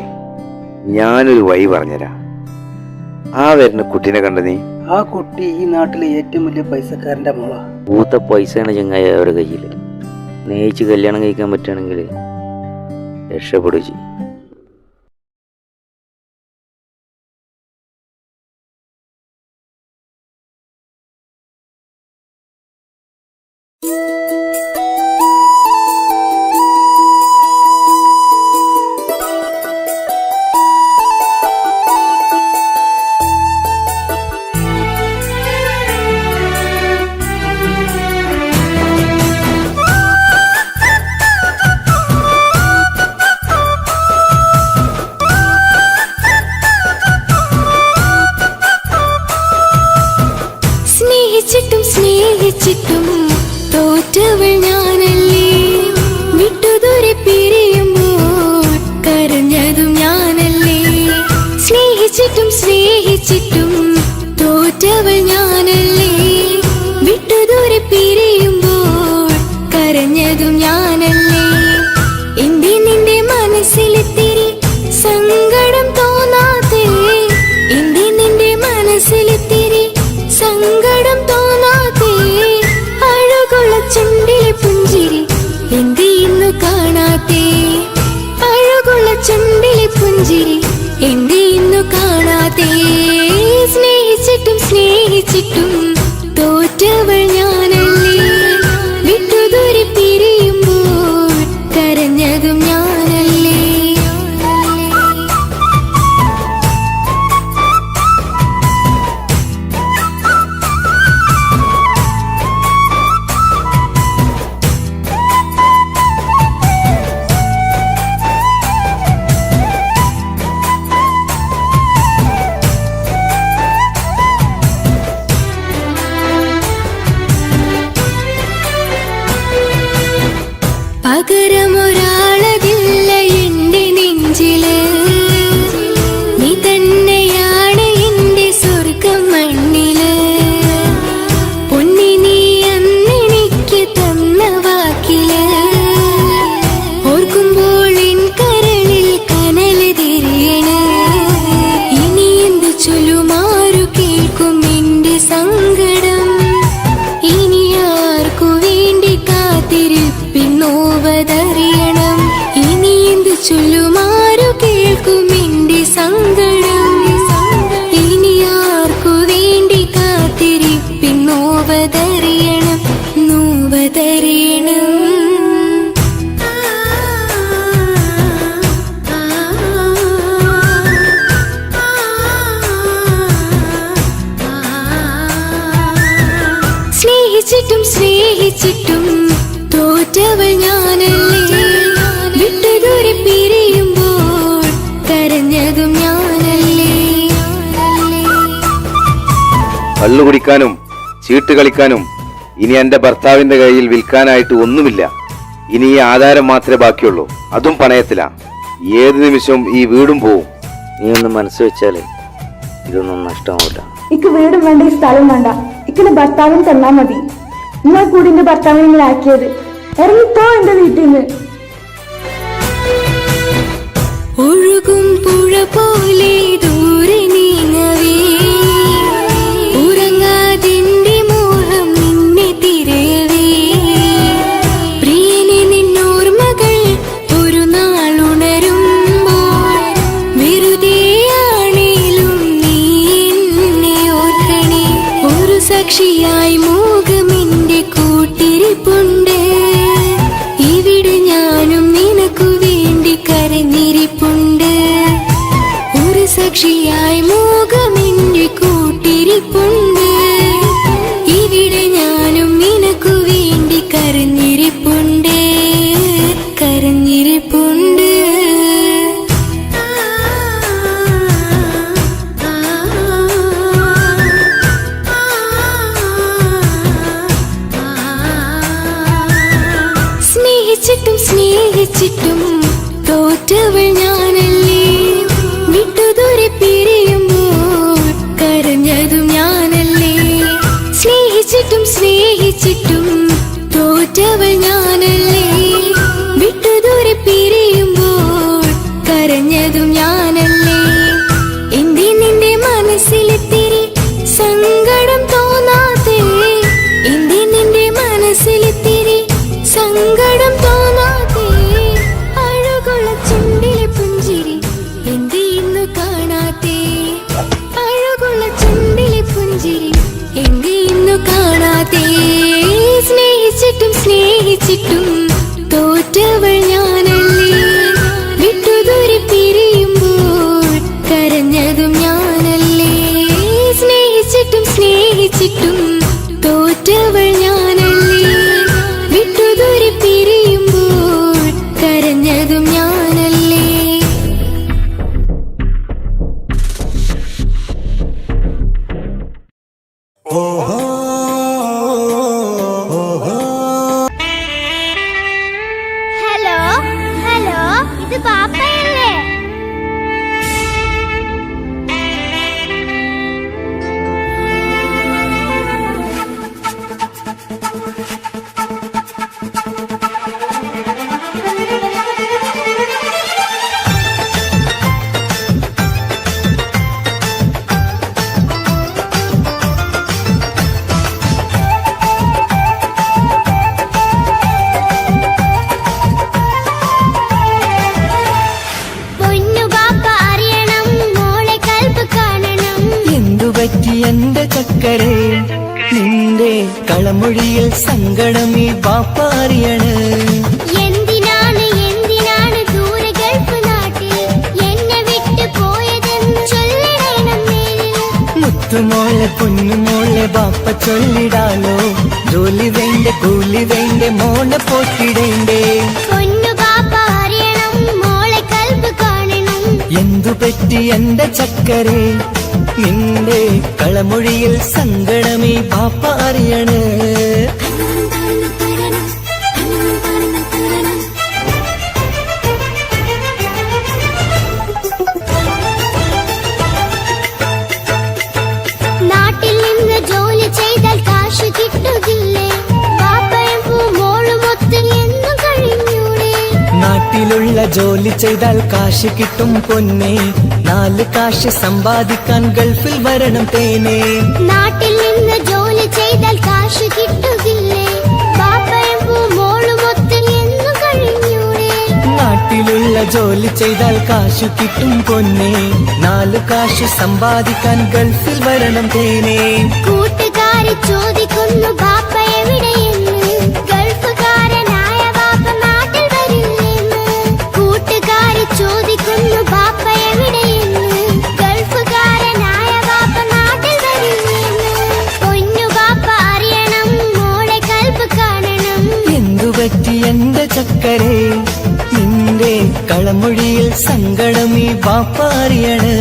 [SPEAKER 6] ഞാനൊരു വഴി പറഞ്ഞുതരാം. ആ വരുന്ന കുട്ടീനെ കണ്ട നീ?
[SPEAKER 7] ആ കുട്ടി ഈ നാട്ടിലെ ഏറ്റവും വലിയ പൈസക്കാരന്റെ മോളാ.
[SPEAKER 8] പൂത്ത പൈസയാണ് ചങ്ങായി അവരുടെ കയ്യിൽ. സ്നേഹിച്ച് കല്യാണം കഴിക്കാൻ പറ്റുകയാണെങ്കിൽ
[SPEAKER 6] രക്ഷപ്പെടുകയും ചെയ്യും.
[SPEAKER 2] സ്നേഹിച്ചിട്ടും തോറ്റവൾ ഞാനല്ലേ, വിട്ടുദൂരെ പിരിയുമ്പോൾ കരഞ്ഞതും ഞാനല്ലേ. സ്നേഹിച്ചിട്ടും തോറ്റവൾ ഞാനല്ലേ, വിട്ടുദൂരെ പിരിയുമ്പോൾ കരഞ്ഞതും ഞാനല്ലേ. എന്തേ നിന്റെ മനസ്സിലെത്തിരി സങ്കടം തോന്നാതെ, എന്തേ നിന്റെ മനസ്സിലെത്തിരി സങ്കടം തോന്നാതെ. അഴകുള്ള ചുണ്ടിലെ പുഞ്ചിരി എന്തേ ഇന്നു കാണാതെ, അഴകുള്ള ചുണ്ടിലെ പുഞ്ചിരി എന്തേ ഇന്നു കാണാതെ. സ്നേഹിച്ചിട്ടും തോറ്റവൾ ഞാനല്ലേ, വിട്ടുദൂരെ പിരിയുമ്പോൾ കരഞ്ഞതും ഞാനല്ലേ. പകരമൊരാളതില്ല എന്റെ നെഞ്ചില്, നീ തന്നെയാണ് എന്റെ സ്വർഗം മണ്ണില്. പൊന്നി നീ അന്നെനിക്ക് തന്ന വാക്കില്, ഓർക്കുമ്പോൾ എൻ കരളിൽ കനല് തിരിയണ്. ഇനി എന്ത് ചൊല്ലുമാരു കേൾക്കും എന്റെ സങ്കടം, ഇനി ആർക്കു വേണ്ടി കാത്തിരിപ്പിന്നോവതറിയണം. ഇനി എന്ത് ചൊല്ലുമാരു കേൾക്കും എന്റെ സങ്കടം, ഇനി ആർക്കു വേണ്ടി കാത്തിരിപ്പിന്നോവതറിയണം, നോവതറിയണം. സ്നേഹിച്ചിട്ടും തോറ്റവൾ ഞാനല്ലേ, വിട്ടുദൂരെ പിരിയുമ്പോൾ കരഞ്ഞതും ഞാനല്ലേ.
[SPEAKER 6] കള്ളു കുടിക്കാനും ചീട്ട് കളിക്കാനും ഇനി എന്റെ ഭർത്താവിന്റെ കയ്യിൽ വിൽക്കാനായിട്ട് ഒന്നുമില്ല. ഇനി ഈ ആധാരം മാത്രമേ ബാക്കിയുള്ളൂ, അതും പണയത്തിലാ. ഏത് നിമിഷവും ഈ വീടും പോവും. നീ ഒന്ന് മനസ്സ് വെച്ചാലേ ഇതൊന്നും നഷ്ടമാവില്ല.
[SPEAKER 3] ഇക്ക് വീടും വേണ്ട, ഈ സ്ഥലം വേണ്ട, ഇക്കിന് ഭർത്താവിന് തന്നാ മതി. നിങ്ങൾ കൂടി എന്റെ ഭർത്താവിനെ ഇങ്ങനെ ആക്കിയത്. ഇറങ്ങിപ്പോ എന്റെ വീട്ടിൽ നിന്ന്.
[SPEAKER 2] ഒഴുകും പുഴ പോലെ ദൂരെ നീങ്ങവേ, ഉറങ്ങാതിന്റെ മോഹം നിന്നെ തിരയവേ. പ്രിയനെ നിന്നോർമകൾ ഒരു നാളുണരുമ്പോൾ, വെറുതെയാണേലും നീ എന്നെ ഓർക്കണേ. ഒരു സാക്ഷിയായി മോഹമെന്റെ കൂട്ടിരിപ്പുണ്ട്, ഇവിടെ ഞാനും നിനക്കു വേണ്ടി കരഞ്ഞിരിപ്പുണ്ട്. ഒരു സാക്ഷിയായി മോഹമെന്റെ കൂട്ടിരിപ്പുണ്ട്, ഇവിടെ ഞാനും നിനക്കു വേണ്ടി കരഞ്ഞിരിപ്പുണ്ട്, കരഞ്ഞിരിപ്പുണ്ട്. സ്നേഹിച്ചിട്ടും തോറ്റവൾ ഞാനല്ലേ, വിട്ടുദൂരെ പിരിയുമ്പോൾ കരഞ്ഞതും ഞാനല്ലേ. സ്നേഹിച്ചിട്ടും തോറ്റവൾ ഞാനല്ലേ, വിട്ടുദൂരെ പിരിയുമ്പോൾ കരഞ്ഞതും ഞാനല്ലേ. എന്തേ നിന്റെ മനസ്സിലെത്തിരി സങ്കടം തോന്നാതെ, എന്തേ നിന്റെ മനസ്സിലെത്തിരി സങ്കടം തോന്നാതെ. അഴകുള്ള ചൂടുള്ള ചുണ്ടിലെ പുഞ്ചിരി എന്റെ ഇന്നു കാണാതെ സ്നേഹിച്ചിട്ടും സ്നേഹിച്ചിട്ടും തോറ്റവൾ ഞാനല്ലേ വിട്ടുദൂരെ പിരിയുമ്പോൾ കരഞ്ഞതും ഞാനല്ലേ സ്നേഹിച്ചിട്ടും സ്നേഹിച്ചിട്ടും തോറ്റവൾ ഞാനല്ലേ വിട്ടുദൂരെ പിരിയുമ്പോൾ കരഞ്ഞതും ഞാനല്ലേ.
[SPEAKER 8] ഹലോ ഹലോ, ഇത് പാപ്പയല്ലേ? പൊന്നു പാപ്പ അറിയണം, മോളെ കൽപ്പ് കാണണം.
[SPEAKER 1] എന്തുപറ്റി എന്റെ ചക്കരെ നിന്റെ കളമൊഴിയിൽ സങ്കടമീ ബാപ്പാറിയണ്.
[SPEAKER 8] എന്തിനാണ് എന്തിനാണ് ദൂരെ ഗൾഫ് നാട്ടിൽ എന്നെ വിട്ടു പോയതെന്ന് ചൊല്ലിടണം നേരിൽ.
[SPEAKER 1] മുത്തുമോളെ പൊന്നുമോളെ ബാപ്പ ചൊല്ലിടാലോ, ജോലി വേണ്ട കൂലി വേണ്ട മോളെ പോറ്റിടേണ്ടേ.
[SPEAKER 8] പൊന്നു പാപ്പ അറിയണം, മോളെ കൽപ്പ് കാണണം.
[SPEAKER 1] എന്തുപറ്റി എന്റെ ചക്കരെ നിന്റെ കളമൊഴിയിൽ സങ്കടമീ ബാപ്പാറിയണ്.
[SPEAKER 8] നാട്ടിൽ നിന്ന് ജോലി ചെയ്താൽ കാശ് കിട്ടുകില്ലേ? പാപ്പയും മോളുമൊത്ത് എന്നും കഴിഞ്ഞൂടെ?
[SPEAKER 1] നാട്ടിലുള്ള ജോലി ചെയ്താൽ കാശ് കിട്ടും പൊന്നെ, 4 കാശ് സമ്പാദിക്കാൻ ഗൾഫിൽ വരണം തേനെ.
[SPEAKER 8] നാട്ടിൽ നിന്ന് ജോലി ചെയ്താൽ കാശ് കിട്ടുകില്ലേ? പാപ്പയും മോളുമൊത്ത് എന്നും കഴിഞ്ഞൂടെ?
[SPEAKER 1] നാട്ടിലുള്ള ജോലി ചെയ്താൽ കാശ് കിട്ടും പൊന്നെ, 4 കാശ് സമ്പാദിക്കാൻ ഗൾഫിൽ വരണം തേനെ.
[SPEAKER 8] കൂട്ടുകാരി ചോദിക്കുന്നു ബാപ്പ എവിടെയെന്ന്, ഗൾഫുകാരനായ ബാപ്പ നാട്ടിൽ വരില്ലെന്ന്. കൂട്ടുകാരി ചോദിക്കുന്നു ബാപ്പ എവിടെയെന്ന്, ഗൾഫുകാരനായ ബാപ്പ നാട്ടിൽ വരില്ലെന്ന്. പൊന്നു ബാപ്പ അറിയണം, മോളെ കൽപ്പ് കാണണം.
[SPEAKER 1] എന്തുപറ്റി എന്റെ ചക്കരെ നിന്റെ കളമൊഴിയിൽ സങ്കടമീ ബാപ്പാറിയണ്.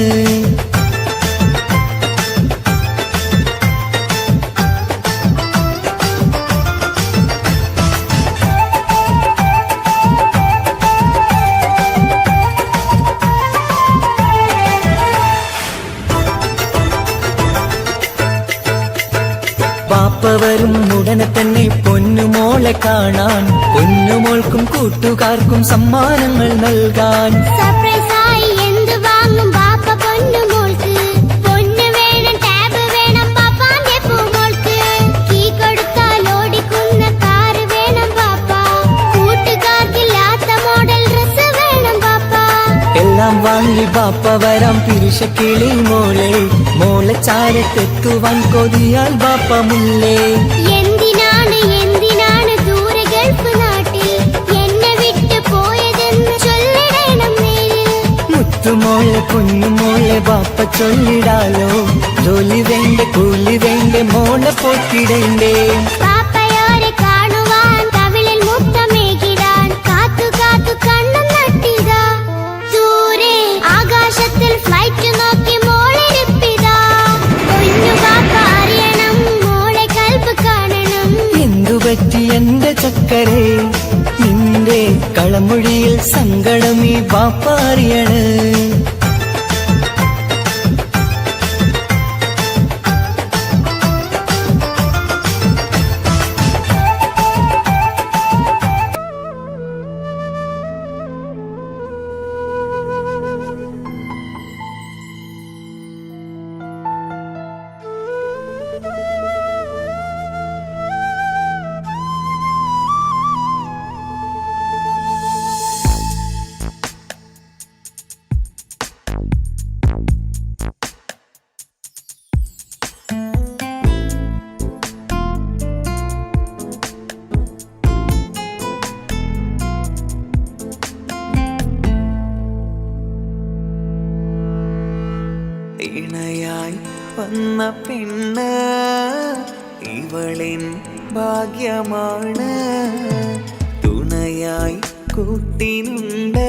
[SPEAKER 1] ബാപ്പ വരും ഉടനെ തന്നെ പൊന്നുമോളെ കാണാൻ, പൊന്നുമോൾക്കും കൂട്ടുകാർക്കും സമ്മാനങ്ങൾ നൽകാൻ.
[SPEAKER 8] സർപ്രൈസായി എന്ത് വാങ്ങും ബാപ്പ പൊന്നു മോൾക്ക്? പൊന്നു വേണം, ടാബ് വേണം പാപ്പാന്റെ പൂമോൾക്ക്. കീ കൊടുത്താൽ ഓടിക്കുന്ന കാറ് വേണം ബാപ്പ. കൂട്ടുകാർക്കില്ലാത്ത മോഡൽ ഡ്രസ് വേണം ബാപ്പ.
[SPEAKER 1] എല്ലാം വാങ്ങി ബാപ്പ വരാം പിരിശക്കിളി മോളെ, മോളെ ചാരത്തെത്തുവാൻ കൊതിയാൽ ബാപ്പ മുല്ലേ.
[SPEAKER 8] എന്തിനാണ് എന്തിനാണ് ദൂരെ ഗൾഫ് നാട്ടിൽ എന്നെ വിട്ടു പോയതെന്ന് ചൊല്ലിടണം നേരിൽ.
[SPEAKER 1] മുത്തുമോളെ പൊന്നുമോളെ ബാപ്പ ചൊല്ലിടാലോ, ജോലി വേണ്ട കൂലി വേണ്ട മോളെ പോറ്റിടേണ്ടേ.
[SPEAKER 8] പാപ്പയോരെ കാണുവാൻ കവിളിൽ മുത്തമേകിടാൻ കാത്തു കാത്തു കണ്ണും നട്ടിതാ. ദൂരെ ആകാശത്തിൽ ഫ്ലൈറ്റ് നോക്കി മോളിരിപ്പിതാ. പൊന്നു പാപ്പ അറിയണം, മോളെ കൽപ്പ് കാണണം.
[SPEAKER 1] എന്തുപറ്റി എന്റെ ചക്കരെ നിന്റെ കളമൊഴിയിൽ സങ്കടമീ ബാപ്പാറിയണ്. തുണയായി വന്ന പെണ്ണ് ഇവളിൻ ഭാഗ്യമാണ്. തുണയായി കൂട്ടിനുണ്ട്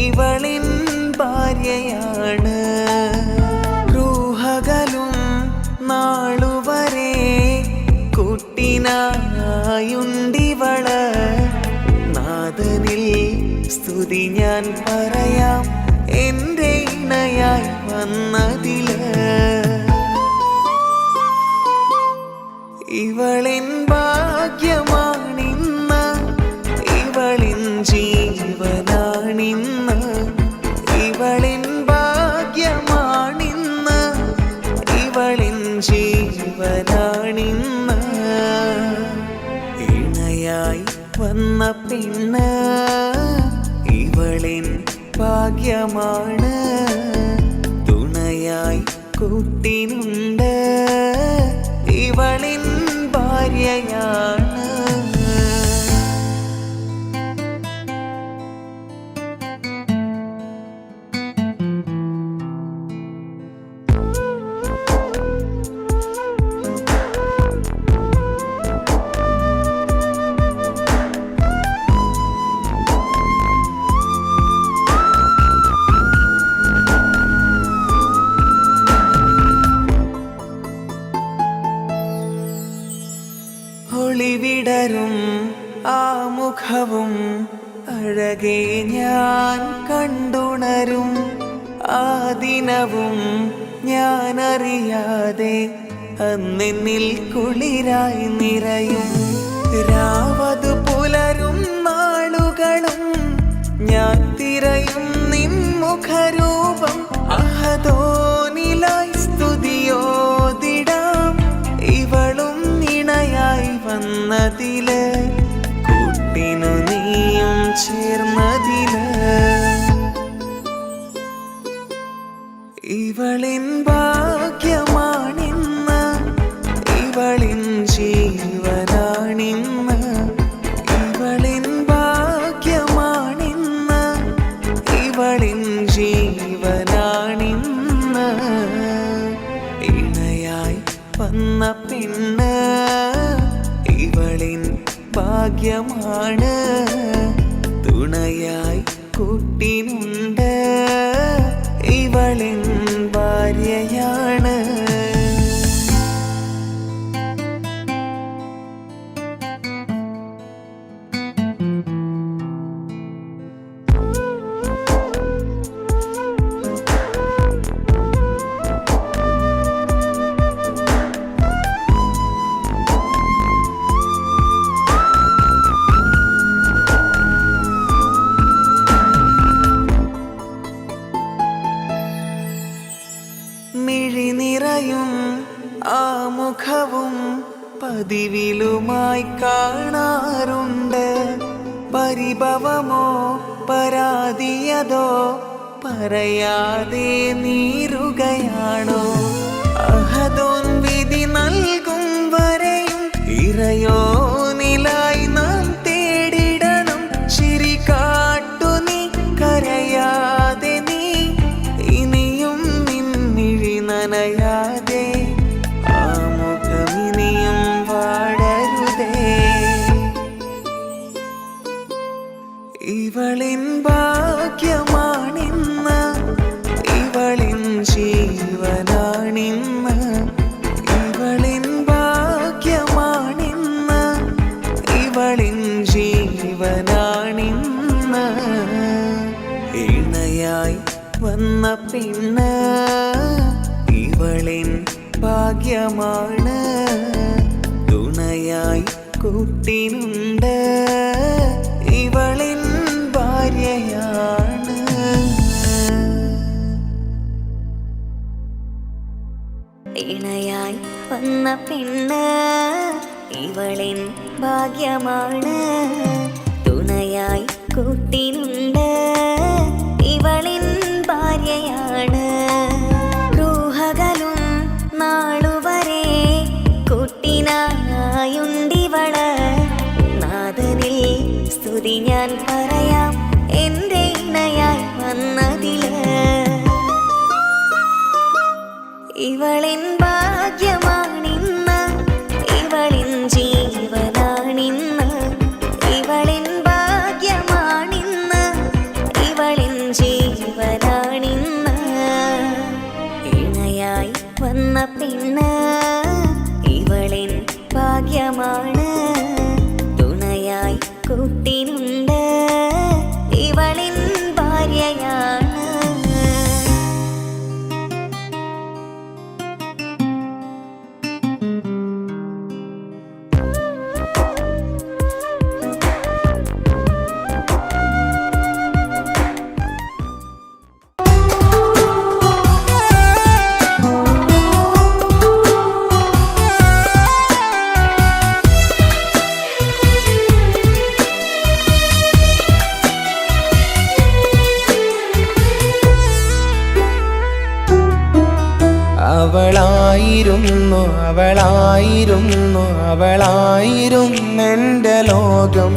[SPEAKER 1] ഇവളിൻ ഭാര്യയാണ്. റൂഹകലും നാളുവരെ കൂട്ടിനായുണ്ടിവള്. നാഥനിൽ സ്തുതി ഞാൻ പറയാം എൻ്റെ ഇണയായി വന്നതില്. ഇവളിൻ ഭാഗ്യമാണിന്ന്, ഇവളിൻ ജീവനാണിന്ന്. ഇവളിൻ ഭാഗ്യമാണിന്ന്, ഇവളിൻ ജീവനാണിന്ന്. ഇണയായി വന്ന പെണ്ണ് ഇവളിൻ ഭാഗ്യമാണ്. തുണയായി കൂട്ടിനുണ്ട് ഇവളിൻ ഭാര്യയാണ്. ഒളിവിടരും ആ മുഖവും അഴകെ ഞാൻ കണ്ടുണരും. ആ ദിനവും ഞാനറിയാതെ അന്നെന്നിൽ കുളിരായി നിറയും. രാവതു പുലരും നാളുകളും ഞാൻ തിരയും നിൻ മുഖരൂപം. അഹദോനിലായി സ്തുതിയോതിടാം ഇവളും ഇണയായി വന്നതില്. കൂട്ടിനു നീയും ചേർന്നതില്. ഇവളിൻ ഭാഗ്യമാണിന്ന്, ഇവളിൻ ജീവനാണിന്ന്. ഇവളിൻ ഭാഗ്യമാണിന്ന്, ഇവളിൻ ജീവനാണിന്ന്. ഇണയായി വന്ന പെണ്ണ് ഇവളിൻ ഭാഗ്യമാണ്. തുണയായി കൂട്ടിനുണ്ട് ഇവളിൻ ഭാര്യയാണ്. മിഴിനിറയും ആ മുഖവും പതിവിലുമായി കാണാറുണ്ട്. പരിഭവമോ പരാതിയതോ പറയാതെ നീറുകയാണോ? അഹദോൻ വിധി നൽകും വരെയും ഇറയോനിലായി നാം തേടിടണം. ചിരി കാട്ടു നീ, കരയാതെ നീ, ഇനിയും നിൻമിഴി നനയാതെ. ആ മുഖമിനിയും വാടരുതേ. ഇവളിൻ ഭാഗ്യമാണിന്ന്, ഇവളിൻ ജീവനാണിന്ന്. ഇവളിൻ ഭാഗ്യമാണിന്ന്, ഇവളിൻ ജീവനാണിന്ന്. ഇണയായി വന്ന പെണ്ണ് ഇവളിൻ ഭാഗ്യമാണ്. തുണയായി കൂട്ടിനുണ്ട് ഇവളിൻ ഭാര്യയാണ്.
[SPEAKER 9] ഇണയായി വന്ന പെണ്ണ് ഇവളിൻ ഭാഗ്യമാണ്. തുണയായി കൂട്ടിനുണ്ട് ഇവളിൻ ഭാര്യയാണ്. റൂഹകലും നാളുവരെ കൂട്ടിനായുണ്ടിവള്. നാഥനിൽ സ്തുതി ഞാൻ പറയാം എൻ്റെ ഇണയായി വന്നതില്. ഇവളിൻ ഭാഗ്യമാണിന്ന്, ഇവളിൻ ജീവനാണിന്ന്. ഇവളിൻ ഭാഗ്യമാണിന്ന്, ഇവളിൻ ജീവനാണിന്ന്. ഇണയായി വന്ന പെണ്ണ് ഇവളിൻ ഭാഗ്യമാണ്. തുണയായി കൂട്ടിനുണ്ട്, ഇവളിൻ ഭാര്യയാണ്.
[SPEAKER 1] അവളായിരുന്നു അവളായിരുന്നു അവളായിരുന്നെൻ്റെ ലോകം.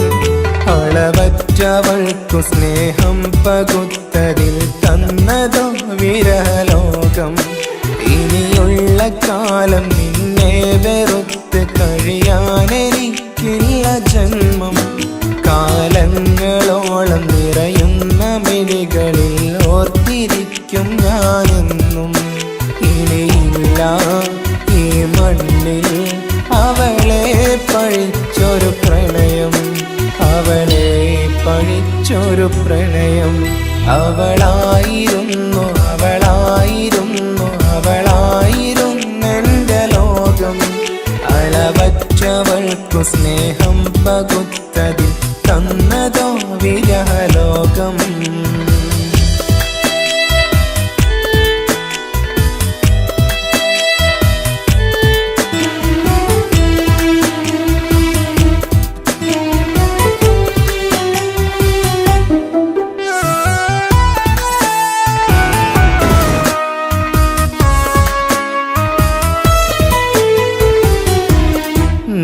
[SPEAKER 1] അളവറ്റവൾക്കു സ്നേഹം പകുത്തതിൽ തന്നതോ വിരലോകം. ഇനിയുള്ള കാലം നിന്നെ വെറുത്ത് കഴിയാനെനിക്കില്ല ജന്മം. കാലങ്ങളോളം നിറയുന്ന മിഴികളിൽ ഓർത്തിരിക്കും ഞാനെന്നും. ഇനിയില്ല ഈ മണ്ണിൽ അവളെ പഴിച്ചൊരു പ്രണയം, അവളെ പഴിച്ചൊരു പ്രണയം. അവളായിരുന്നു അവളായിരുന്നു അവളായിരുന്നെൻ്റെ ലോകം. അളവറ്റവൾക്കു സ്നേഹം പകുത്തതിൽ തന്നതോ വിരഹലോകം.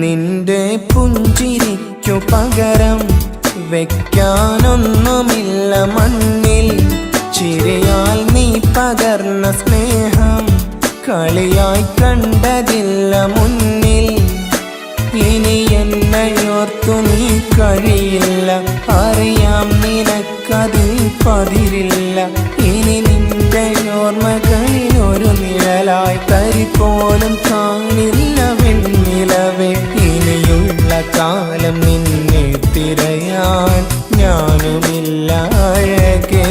[SPEAKER 1] നിന്റെ പുഞ്ചിരിക്കു പകരം വെക്കാനൊന്നുമില്ല മണ്ണിൽ. ചിരിയാൽ നീ പകർന്ന സ്നേഹം കളിയായി കണ്ടതില്ല മുന്നിൽ. ഇനി എന്നോർത്തു നീ കഴിയില്ല, അറിയാം നിനക്കതിൽ പതിരില്ല. ഇനി നിന്റെ ഓർമ്മകളിൽ ഒരു നിഴലായി തരി പോലും കാണില്ല വെണ്ണിലവേ. ഇനിയുള്ള കാലം നിന്നെ തിരയാൻ ഞാനുമില്ല അഴകേ.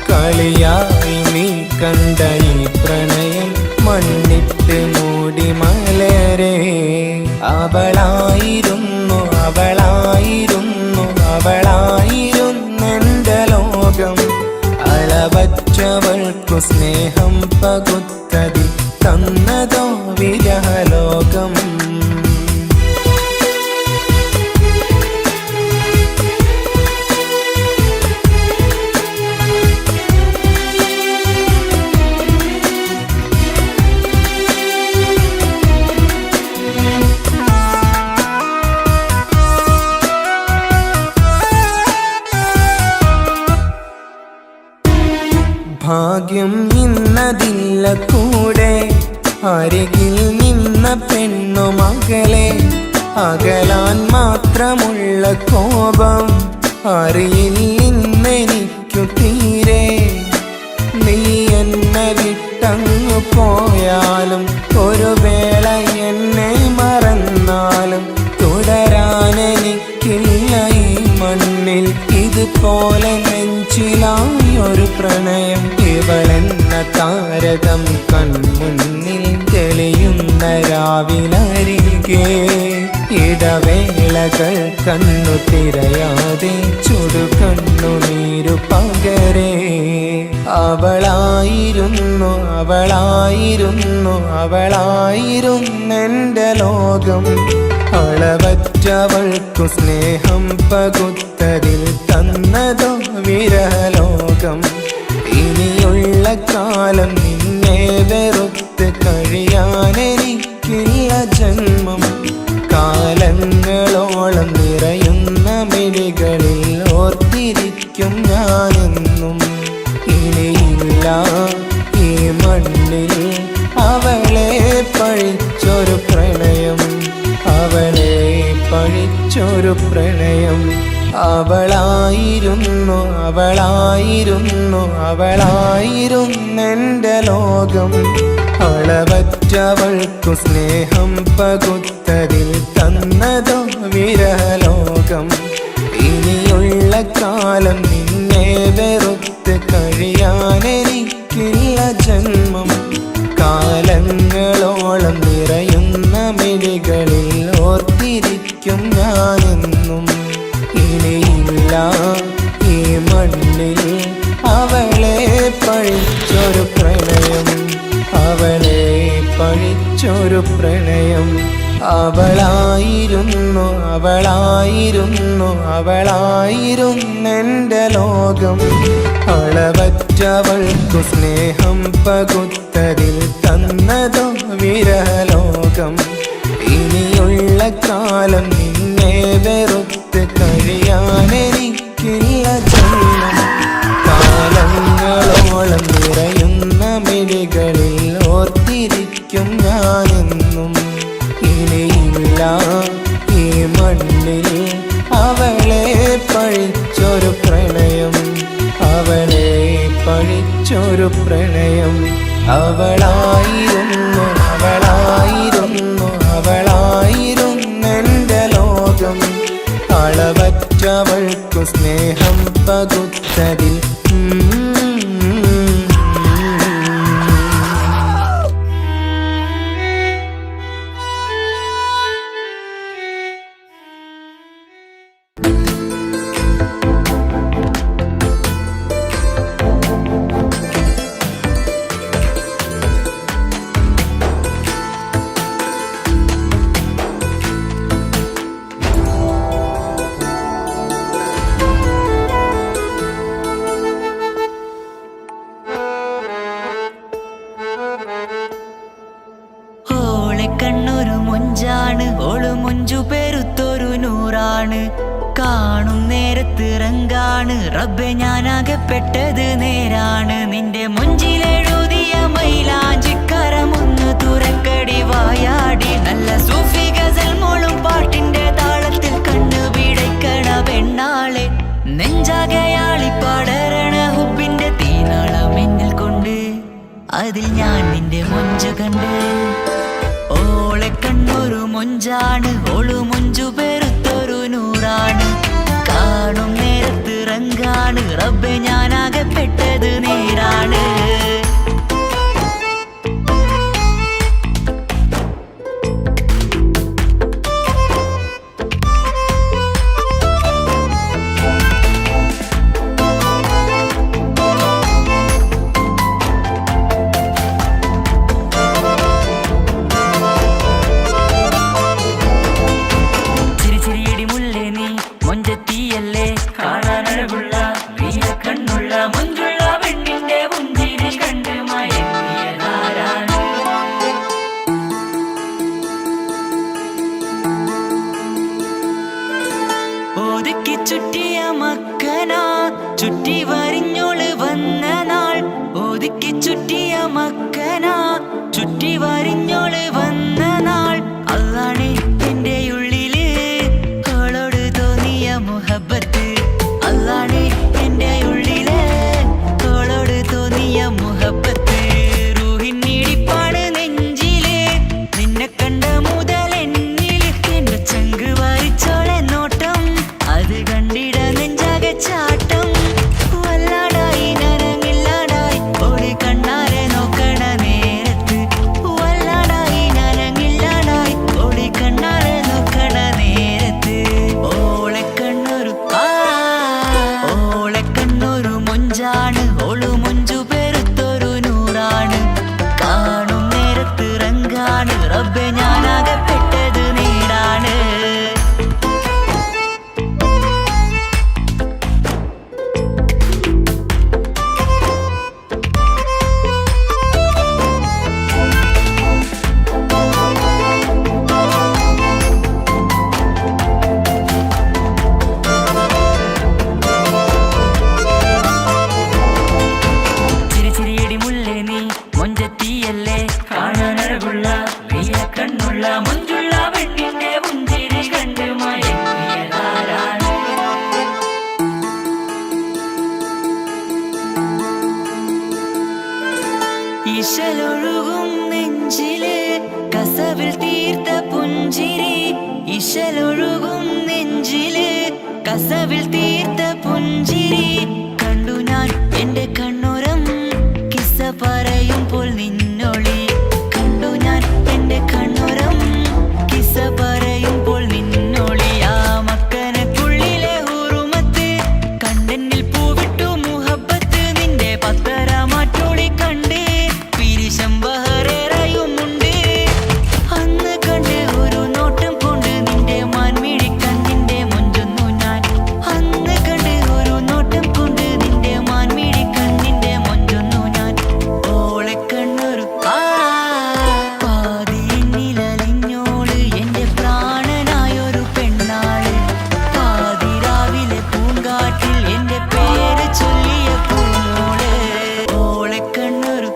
[SPEAKER 1] കളിയായി നീ കണ്ട ഈ പ്രണയം മണ്ണിട്ട് മൂടി മലരേ. അവളായിരുന്നു അവളായിരുന്നു അവളായിരുന്നെൻ്റെ ലോകം. അളവറ്റവൾക്കു സ്നേഹം പകുത്തതിൽ തന്നതോ വിരഹലോകം. ഭാഗ്യം ഇന്നതില്ല കൂടെ, അരികിൽ നിന്ന പെണ്ണു മകളെ. അകലാൻ മാത്രമുള്ള കോപം അറിയില്ലെനിക്കു തീരെ. നീ എന്നെ വിട്ടങ്ങു പോയാലും ഒരു വേള എന്നെ മറന്നാലും തുടരാനെനിക്കില്ല ഈ മണ്ണിൽ. ഇതുപോലെ നെഞ്ചിലായി ഒരു പ്രണയം. ഇവളെന്ന താരകം കൺമുന്നിൽ തെളിയുന്ന രാവിലരികെ. ഇടവേളകൾ കണ്ണു തിരയാതെ ചുടുകണ്ണുനീരു പകരേ. അവളായിരുന്നു അവളായിരുന്നു അവളായിരുന്നെൻ്റെ ലോകം. അളവറ്റവൾക്കു സ്നേഹം പകുത്തതിൽ തന്നതോ വിരലോകം. ഇനിയുള്ള കാലം നിന്നെ വെറുത്ത് കഴിയാനെനിക്കില്ല ജന്മം. കാലങ്ങളോളം നിറയുന്ന മിഴികളിൽ ഓർത്തിരിക്കും ഞാനെന്നും. ഇനിയില്ല ഈ മണ്ണിൽ പഴിച്ചൊരു പ്രണയം, അവളെ പഴിച്ചൊരു പ്രണയം. അവളായിരുന്നു അവളായിരുന്നു അവളായിരുന്നെൻ്റെ ലോകം. അളവറ്റവൾക്കു സ്നേഹം പകുത്തതിൽ തന്നതോ വിരലോകം. ഇനിയുള്ള കാലം നിന്നെ വെറുത്ത് കഴിയാനെനിക്കില്ല ജന്മം. കാലങ്ങളോളം നിറയുന്ന മിഴികളിൽ ഓർത്തിരിക്കും ഞാനെന്നും. ഇനിയില്ല ഈ മണ്ണിൽ അവളെ പഴിച്ചൊരു പ്രണയം, അവളെ പഴിച്ചൊരു പ്രണയം. അവളായിരുന്നു അവളായിരുന്നു അവളായിരുന്നെൻ്റെ ലോകം. അളവറ്റവൾക്കു സ്നേഹം പകുത്തതിൽ തന്നതോ വിരലോകം. ഇനിയുള്ള കാലം നിന്നെ വെറുത്ത് കഴിയാനെനിക്കില്ല ജന്മം. കാലങ്ങളോളം നിറയുന്ന മിഴികളിൽ ഓർത്തിരിക്കും ഞാനെന്നും. ഇനിയില്ല ഈ മണ്ണിൽ അവളെ പഴിച്ചൊരു പ്രണയം, അവളെ പഴിച്ചൊരു പ്രണയം. അവളായിരുന്നു അവളായിരുന്നു അവളായിരുന്നെൻ്റെ ലോകം. അളവറ്റവൾക്കു സ്നേഹം പകുത്തതിൽ
[SPEAKER 9] കണ്ണൊരു മൊഞ്ചാണ്, ഓള് മൊഞ്ചു പെരുത്തൊരു നൂറാണ്. കാണും നേരത്ത് റങ്കാണ്, റബ്ബെ ഞാനാകപ്പെട്ടത് നേരാണ്. നിന്റെ മൊഞ്ചിലെഴുതിയ മൈലാഞ്ചിക്കരമൊന്ന് തുറക്കടി വായാടി. നല്ല സൂഫി ഗസൽ മോളും പാട്ടിന്റെ താളത്തിൽ കണ്ണു പിടയ്ക്കണ പെണ്ണാളെ. നെഞ്ചാകയാളി പടരണ ഹുബിന്റെ തീനാളം എന്നിൽ കൊണ്ട്, അതിൽ ഞാൻ നിന്റെ മൊഞ്ചു കണ്ട്. ഓളെ കണ്ണൊരു മൊഞ്ചാണ്, ഓളു മൊഞ്ചു പെരുത്തൊരു നൂറാണ്. കാണും നേരത്ത് റങ്കാണ്, റബ്ബെ ഞാനാകപ്പെട്ടത് നേരാണ്. മൊഞ്ചെത്തിയല്ലേ കാണാനഴകുള്ള നീല കണ്ണുള്ള മൊഞ്ചുള്ള പെണ്ണിന്റെ പുഞ്ചിരി കണ്ട് കണ്ണുള്ള മുഞ്ചുള്ള പെണ്ണിന്റെ പുഞ്ചിരി കണ്ട് മയങ്ങിയതാരാണ്? ഇശലൊഴുകും നെഞ്ചില് കസവിൽ തീർത്ത പുഞ്ചിരി, ഇശലൊഴുകും നെഞ്ചില് കസവിൽ തീർത്ത പുഞ്ചിരി കണ്ടു ഞാൻ എന്റെ കണ്ണുരം കിസ്സ പറയുമ്പോൾ നിന്നൊളി. കണ്ടു ഞാൻ എന്റെ കണ്ണുരം കിസ്സ പറയുമ്പോൾ നിന്നൊളി. ആ മക്കനക്കുള്ളിലെ ഹുറുമത്ത് കണ്ണെന്നിൽ പൂവിട്ടു മുഹബത്ത്. നിന്റെ പത്തര മാറ്റോളി കണ്ട് പിരിശം ബഹറേറയുമുണ്ട്. അന്ന് കണ്ട് ഒരു നോട്ടം കൊണ്ട് നിന്റെ മാൻമിഴി കണ്ണിന്റെ മുഞ്ചൊന്നു ഞാൻ. അന്ന് കണ്ട് ഒരു നോട്ടം കൊണ്ട് നിന്റെ മാൻമിഴി കണ്ണിന്റെ മുഞ്ചൊന്നു ഞാൻ. ഓളെ കണ്ണൊരു പാതിയെന്നിലലിഞ്ഞോള് എന്റെ പ്രാണനായൊരു പെണ്ണാള്. പാതിരാവിലെ പൂങ്കാട്ടിൽ എന്റെ പേര് ചൊല്ലിയ പൂമോള്. ഓളെ കണ്ണൊരു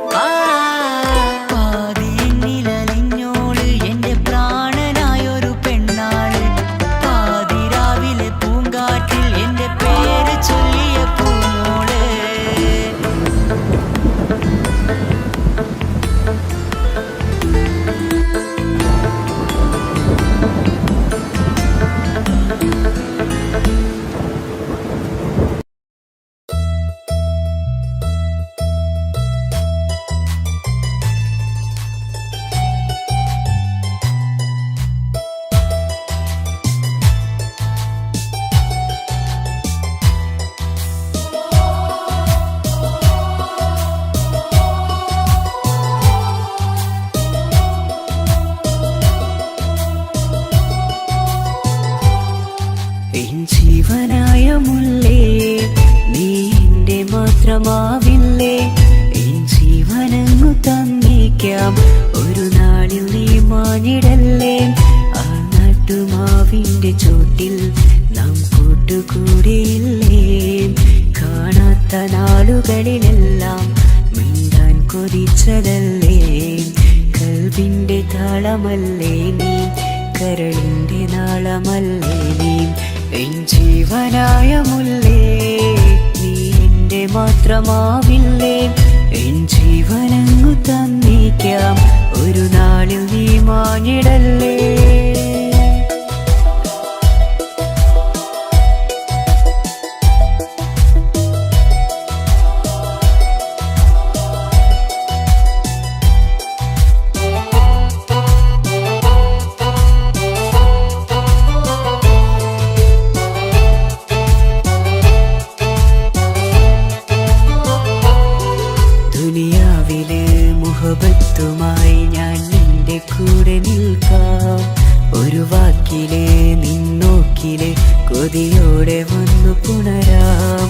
[SPEAKER 9] പാതിയെന്നിലലിഞ്ഞോള് എന്റെ പ്രാണനായൊരു പെണ്ണാള്. പാതിരാവിലെ പൂങ്കാട്ടിൽ എന്റെ പേര് ചൊല്ലിയ പൂമോള്.
[SPEAKER 10] എൻ ജീവനായ മുല്ലേ നീ എന്റെ മാത്രമാവില്ലേ? എൻ ജീവനങ്ങു തന്നേക്കാം ഒരു നാളിൽ നീ മാഞ്ഞിടല്ലേ? ആ നട്ടുമാവിന്റെ ചോട്ടിൽ നാം കൂട്ടുകൂടിയില്ലേ? കാണാത്ത നാളുകളിലെല്ലാം മിണ്ടാൻ കൊതിച്ചതല്ലേ? കൽവിന്റെ താളമല്ലേ നീ, കരളിന്റെ നാളമല്ലേ നീ? എൻ ജീവനായ മുല്ലേ നീ എന്റെ മാത്രമാവില്ലേ? എൻ ജീവനങ്ങു തന്നേക്കാം ഒരു നാളിൽ നീ മാഞ്ഞിടല്ലേ? ദുനിയാവിലെ മുഹബത്തുമായി ഞാൻ നിന്റെ കൂടെ നിൽക്കാം. ഒരു വാക്കിലെ നിന്നോക്കിലെ കൊതിയോടെ വന്നു പുണരാം.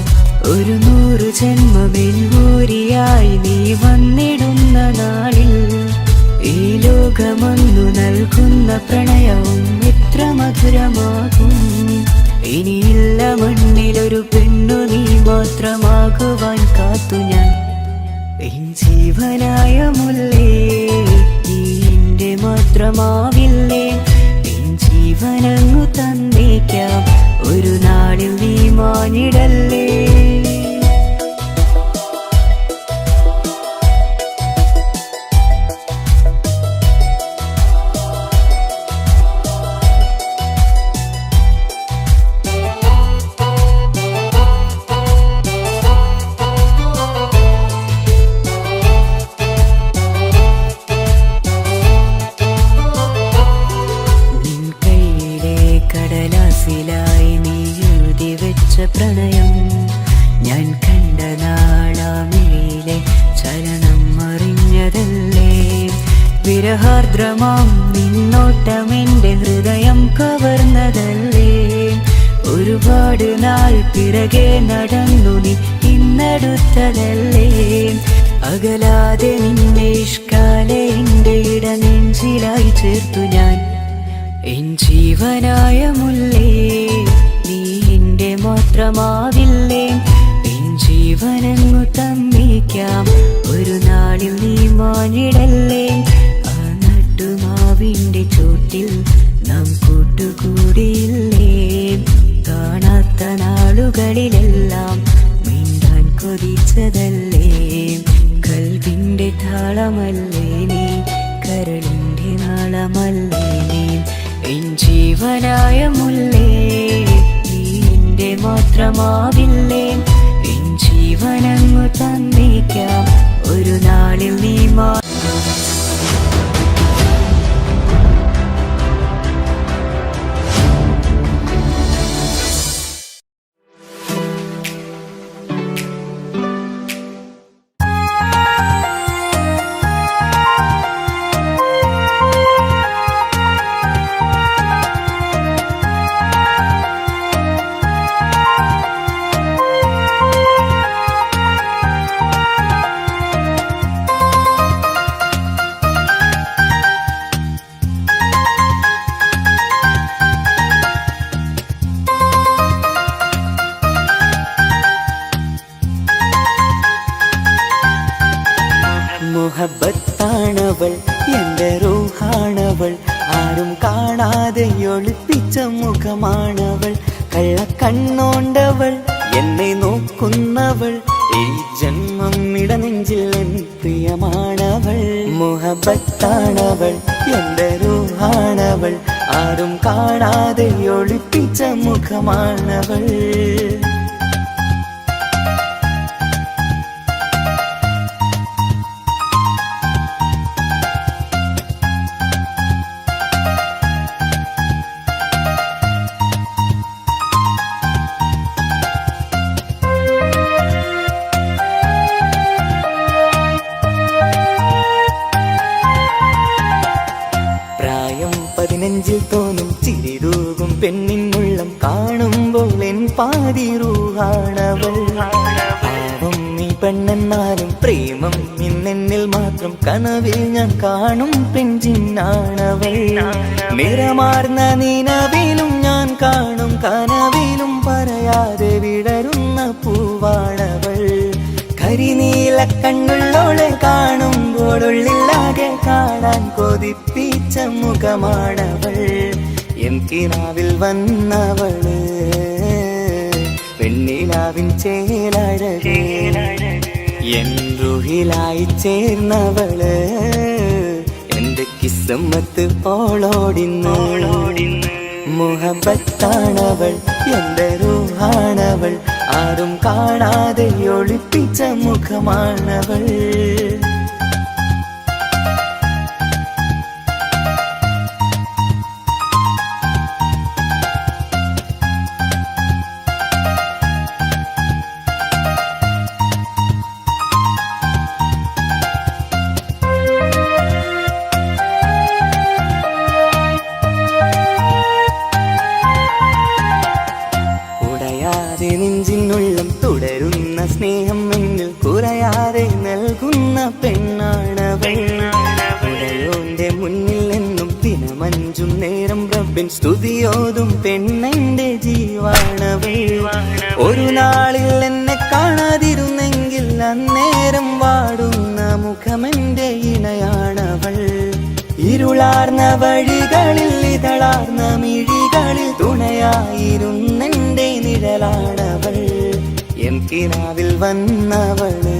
[SPEAKER 10] ഒരു 100 ജന്മമെൻകൂരിയായി നീ വന്നിടുന്ന നാളിൽ ഈ ലോകമൊന്നു നൽകുന്ന പ്രണയവും എത്ര മധുരമാകും. ഇനിയില്ല മണ്ണിലൊരു പെണ്ണു നീ മാത്രമാകുവാൻ കാത്തു ഞാൻ. എൻ ജീവനായ മുല്ലേ നീ എന്റെ മാത്രമാവില്ലേ? എൻ ജീവനങ്ങു തന്നേക്കാം ഒരു നാളിൽ നീ മാഞ്ഞിടല്ലേ? കടലാസിലായി നീ എഴുതി വെച്ച പ്രണയം ഞാൻ കണ്ട നാളാമിഴിയിലെ ചലനം അറിഞ്ഞതല്ലേ? വിരഹാർദ്രമാം നിന്നോട്ടം എന്റെ ഹൃദയം കവർന്നതല്ലേ? ഒരുപാട് നാൾ പിറകെ നടന്നു നീ ഇന്നടുത്തതല്ലേ? അകലാതെ നിന്നെ ഇഷ്കാലെ എന്റെ ഇടനെഞ്ചിലായി ചേർത്തു ഞാൻ. എൻ ജീവനായ മുല്ലേ നീ എന്റെ മാത്രമാവില്ലേ? എൻ ജീവനങ്ങു തന്നേക്കാം ഒരു നാളിൽ നീ മാഞ്ഞിടല്ലേ? ആ നട്ടുമാവിന്റെ ചോ വീട്ടിൽ നാം കൂട്ടുകൂടിയില്ലേ കാണാത്ത നാളുകളിലെല്ലാം മിണ്ടാൻ കൊതിച്ചതല്ലേ കൽവിന്റെ താളമല്ലേ നീ കരളിന്റെ നാളമല്ലേ നീ എൻ ജീവനായ മുല്ലേ നീ എന്റെ മാത്രമാവില്ലേ എൻ ജീവനങ്ങു തന്നേക്കാം ഒരു നാളിൽ നീ മുഹബത്താണവൾ എന്റെ റൂഹാണവൾ ആരും കാണാതെ ഒളിപ്പിച്ച മുഖമാണവൾ കള്ളക്കണ്ണോണ്ടവൾ എന്നെ നോക്കുന്നവൾ ഈ ജന്മം ഇടനെഞ്ചിൽ എൻ പ്രിയമാണവൾ മുഹബത്താണവൾ എന്റെ റൂഹാണവൾ ആരും കാണാതെ ഒളിപ്പിച്ച മുഖമാണവൾ നെഞ്ചിൽ തോന്നും ചിരിതൂകും പെണ്ണിനുള്ളം കാണുമ്പോൾ എൻ പാതി റൂഹാണവൾ പാവം നീ പെണ്ണെന്നാലും പ്രേമം ഇന്നെന്നിൽ മാത്രം കനവിൽ ഞാൻ കാണും പെഞ്ചിന്നാണവൾ നിറമാർന്ന നിലവിലും ഞാൻ കാണും കനവിലും പറയാതെ വിടരുന്ന പൂവാണവൾ കരിനീല കണ്ണുള്ളോളെ കാണുമ്പോഴുള്ളിലാകെ കാണാൻ കൊതിപ്പിച്ച മുഖമാണവൾ എൻ കിനാവിൽ വന്നവള് പെണ്ണിലാവിൻ ചേലഴകേ എൻ റുഹിലായി ചേർന്നവള് എന്റെ കിസ്മത്ത് ഓളോടിന്ന് മുഹബത്താണവൾ എന്റെ റൂഹാണവൾ ആരും കാണാതെ ഒളിപ്പിച്ച മുഖമാണവൾ നെഞ്ചിനുള്ളം തുടരുന്ന സ്നേഹം എന്നിൽ കുറയാതെ നൽകുന്ന പെണ്ണാണവൾ ഉടയോന്റെ മുന്നിൽ എന്നും ദിനമഞ്ചും നേരം റബ്ബിൻ സ്തുതിയോതും പെണ്ണെന്റെ ജീവാണവൾ ഒരു നാളിൽ എന്നെ കാണാതിരുന്നെങ്കിൽ അന്നേരം വാടുന്ന മുഖമെന്റെ ഇണയാണവൾ ഇരുളാർന്ന വഴികളിൽ ഇതളാർന്ന മിഴികളിൽ തുണയായിരുന്നെന്റെ നിഴലാണവൾ എൻ കിനാവിൽ വന്നവള്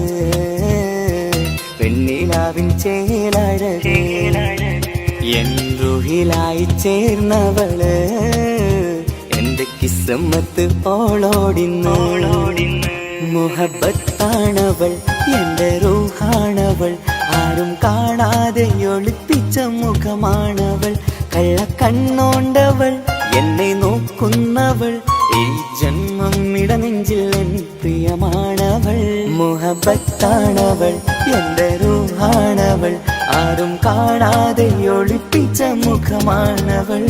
[SPEAKER 10] പെണ്ണിലാവിൻ ചേലഴകേ എൻ റുഹിലായി ചേർന്നവള് എന്റെ കിസ്മത്ത് ഓളോടിന്ന് മുഹബത്താണവൾ എന്റെ റൂഹാണവൾ ആരും കാണാതെ ഒളിപ്പിച്ച മുഖമാണവൾ കള്ളക്കണ്ണോണ്ടവൾ എന്നെ നോക്കുന്നവൾ ഈ ജന്മം ഇടനെഞ്ചിൽ എൻ പ്രിയമാണവൾ മുഹബത്താണവൾ എന്റെ റൂഹാണവൾ ആരും കാണാതെ ഒളിപ്പിച്ച മുഖമാണവൾ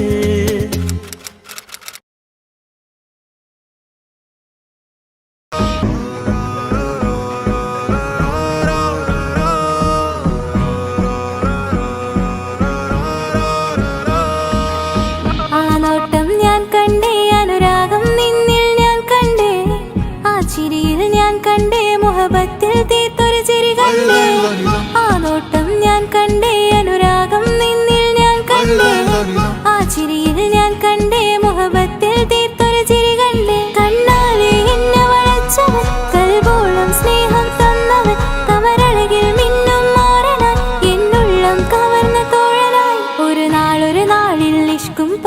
[SPEAKER 2] മുഹബത്തിൽ തീർത്തൊരു ചിരി കണ്ടേ ആ നോട്ടം ഞാൻ കണ്ടേ അനുരാഗം നിന്നിൽ ഞാൻ കണ്ടേ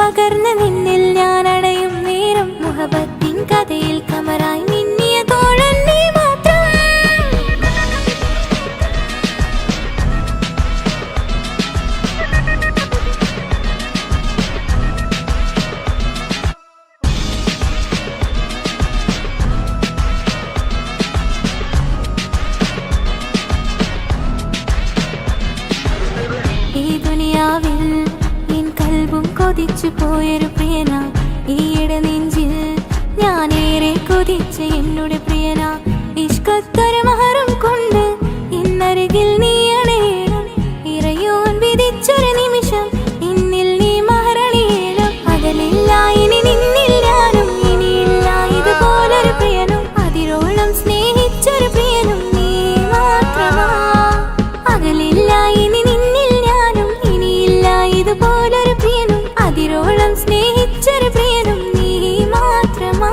[SPEAKER 2] പകർന്ന് നിന്നിൽ ഞാൻ അടയും നേരം മുഹബത്തിൻ കഥയിൽ കമറായി മിന്നിയ തോഴൻ നീ മാത്രം. ഈ ദുനിയാവിൽ എൻ കൽബും കൊതിച്ചു പോയൊരു പ്രിയന, ഈയിടെ നെഞ്ചിൽ ഞാനേറെ കൊതിച്ച എന്നോട് പ്രിയന. ഇഷ്കത്തൊരു മഹറും കൊണ്ട് ഇന്നരികിൽ നീ അണയണം, ഇറയോൻ വിധിച്ചൊരു നിമിഷം ഇന്നിൽ നീ മഹറണിയേണം. അകലില്ല ഇനി നിന്നിൽ ഞാനും, ഇനിയില്ല ഇതുപോലൊരു പ്രിയനും, അതിരോളം സ്നേഹിച്ചൊരു പ്രിയനും നീ മാത്രമാ. അകലില്ല ഇനി നിന്നിൽ ഞാനും, ഇനിയില്ല ഇതുപോലൊരു പ്രിയനും, അതിരോളം സ്നേഹിച്ചൊരു പ്രിയനും നീ മാത്രമാ.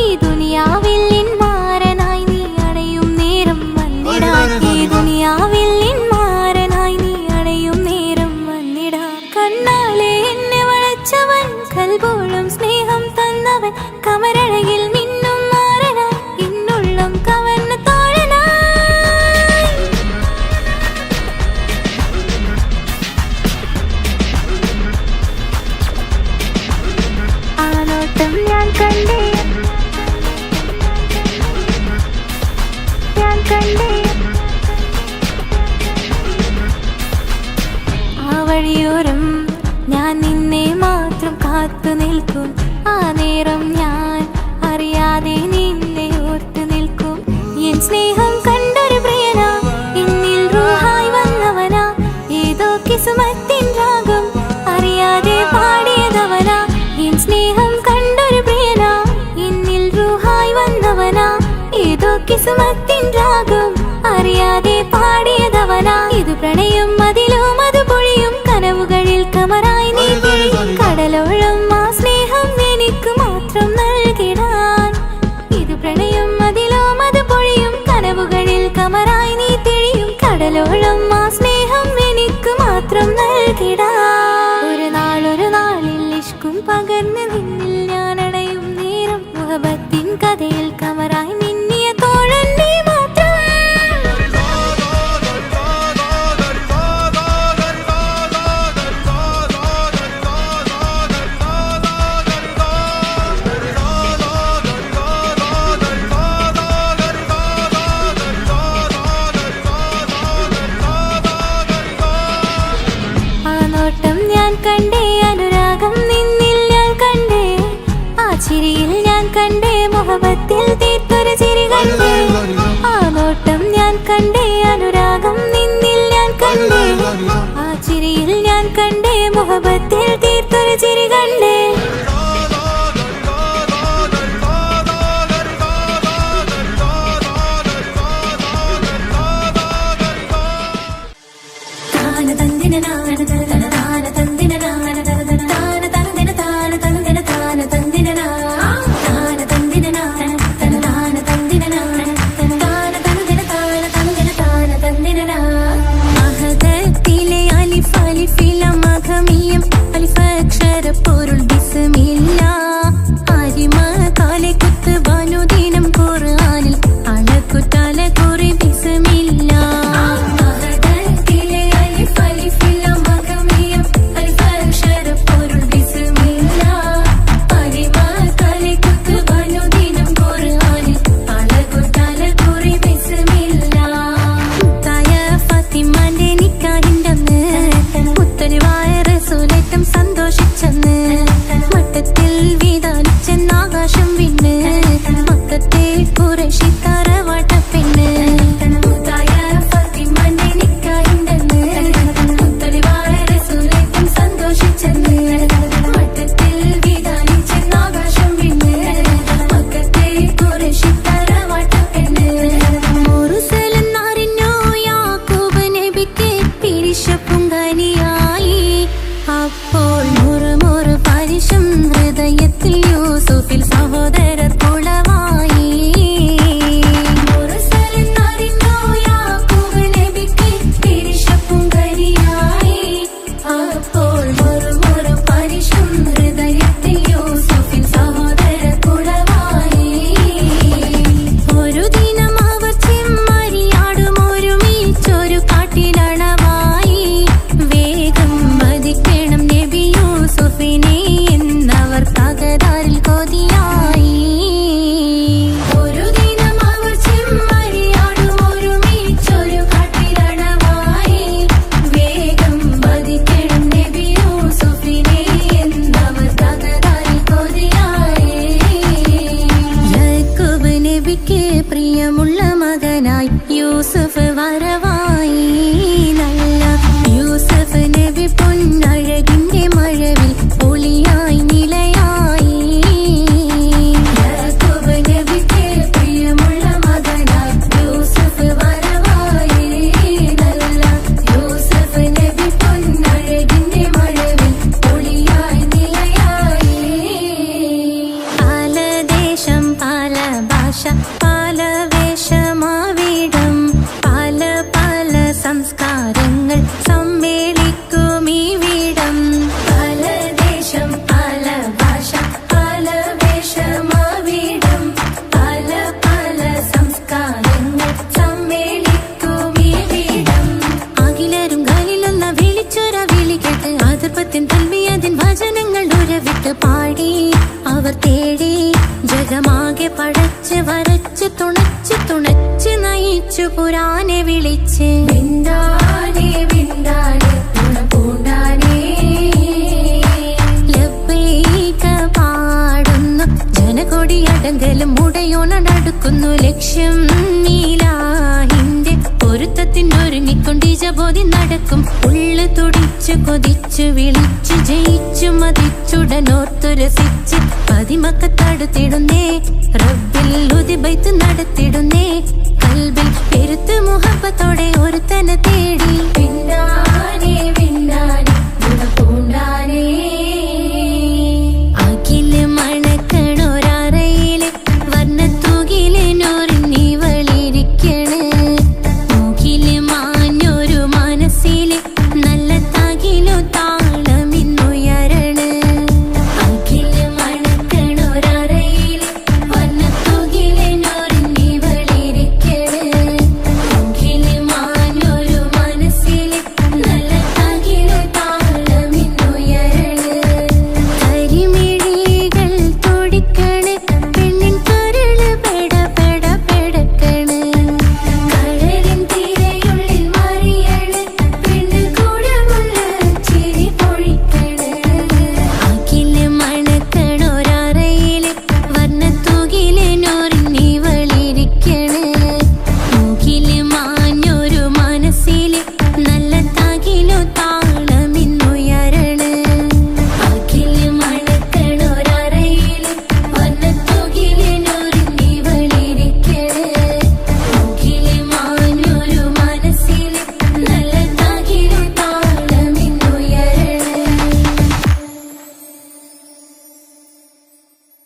[SPEAKER 2] ഈ ദുനിയാവിൽ എൻ മാരനായി നീ അണയും നേരം വന്നിടാൻ, ഈ ദുനിയാവിൽ എൻ മാരനായി നീ അണയും നേരം വന്നിടാൻ. കണ്ണാലെ എന്നെ വളച്ചവൻ, കൽബോളം സ്നേഹം തന്നവൻ, കമരഴകിൽ മിന്നും മാരനായി എന്നുള്ളം കവർന്ന തോഴനായി. ആ നോട്ടം ഞാൻ കണ്ടേ, ഞാൻ കണ്ടേ. ആ വഴിയോരം ഞാൻ നിന്നെ മാത്രം കാത്തു നിൽക്കും, ആ നേരം ഞാൻ അറിയാതെ നിന്നെ ഓർത്തു നിൽക്കും. എൻ സ്നേഹം കണ്ടൊരു പ്രിയന, എന്നിൽ റൂഹായി വന്നവനാ, ഏതോ കിസ്മത്തിൻ രാഗം അറിയാതെ പാടിയതവനാ. എൻ സ്നേഹം കണ്ടൊരു പ്രിയന, എന്നിൽ റൂഹായി വന്നവനാ, ഏതോ കിസ്മത്തിൻ രാഗം അറിയാതെ പാടിയതവനാ. ഇത് പ്രണയം അതിലും അത് പൊഴിയും കനവുകളിൽ കമറായി നീ പൊഴിയും. കടലോളം ആ സ്നേഹം എനിക്ക് മാത്രം നൽകിടാൻ. ഇത് പ്രണയം അതിലും അത് പൊഴിയും കനവുകളിൽ കമറായി നീ തെളിയും. കടലോളം ആ സ്നേഹം എനിക്ക് മാത്രം നൽകിടാൻ. ഒരു നാളിൽ ഇഷ്കും പകർന്ന് നിന്നിൽ ഞാൻ അണയും നേരം മുഹബത്തിൻ കഥയിൽ കമറായി മിന്നിയ തോഴൻ നീ മാത്രം. ആ നോട്ടം ഞാൻ കണ്ടേ, അനുരാഗം നിന്നിൽ ഞാൻ കണ്ടേ, ആ ചിരിയിൽ ഞാൻ കണ്ടേ, മുഹബത്തിൽ തീർത്തൊരു ചിരി കണ്ടേ. ആ നോട്ടം ഞാൻ കണ്ടേ, അനുരാഗം നിന്നിൽ ഞാൻ കണ്ടേ, ആ ചിരിയിൽ ഞാൻ കണ്ടേ, മുഹബത്തിൽ തീർത്തൊരു ചിരി കണ്ടേ. താന തന്ദിന നാന തന താന തന്ദിന നാന തന താന തന്ദിന താന തന്ദിന താന തന്ദിന താന തന്ദിന നാന തന താന തന്ദിന നാന തന താന തന്ദിന താന തന്ദിന താന തന്ദിന. മഹദത്തിലെ അലിഫ് അലിഫില മഖമിയം അലിഫ് അക്ഷര പൊരുൾ ബിസ്മില്ല. അരിമ കാലെ കുത്ത് വനുദിനം ഖുർആനിൽ അളക്കുതല കുറി ബിസ്മില്ല. സന്തോഷിച്ചെന്ന് മട്ടത്തിൽ വീതാലിച്ചെന്നാകാശം വിണ്ണ്, മക്കത്തെ കുറേശി തറവാട്ട പെണ്ണ്. സന്തോഷിച്ചെന്ന് മട്ടത്തിൽ വീതാലിച്ചെന്നാകാശം വിണ്ണ്, മക്കത്തെ കുറേശി തറവാട്ട പെണ്ണ്. മുറുസലെന്നറിഞ്ഞോ യാക്കൂബ് നബിക്ക് പിരിശപ്പും കനിയായി. അപ്പോൾ മുറുമുറു പരിശം ഹൃദയത്തിൽ യൂസുഫിൽ സഹോദരർ കുളവായി. മുറുസലെന്നറിഞ്ഞോ യാക്കൂബ് നബിക്ക് പിരിശപ്പും കനിയായി. അപ്പോൾ മുറുമുറു പരിശം വിളിച്ചു പുരാനെ വിളിച്ച് വിണ്ടാനെ വിണ്ടാനെ പൂണ്ടാനെ ലബ്ബൈക പാടുന്നു ജനകൊടിയടങ്കലും മുടയോണടുക്കുന്നു ലക്ഷ്യം നീലാഹിന്റെ പൊരുത്തത്തിനൊരുങ്ങിക്കൊണ്ടിജബോധി നടക്കും ഉള്ളു തുടിച്ചു കൊതിച്ചു വിളിച്ചു ജയിച്ചു മതിച്ചുടനോർത്തു രസിച്ച് പതിമക്കത്തടുത്തിടുന്നേ റബ്ബിൽ ഉദിബൈത്ത് നടത്തിടുന്നേ കൽബിൽ പെരുത്ത് മുഹബത്തോടെ ഒരുത്തനെ തേടി വിണ്ടാനെ വിണ്ടാനെ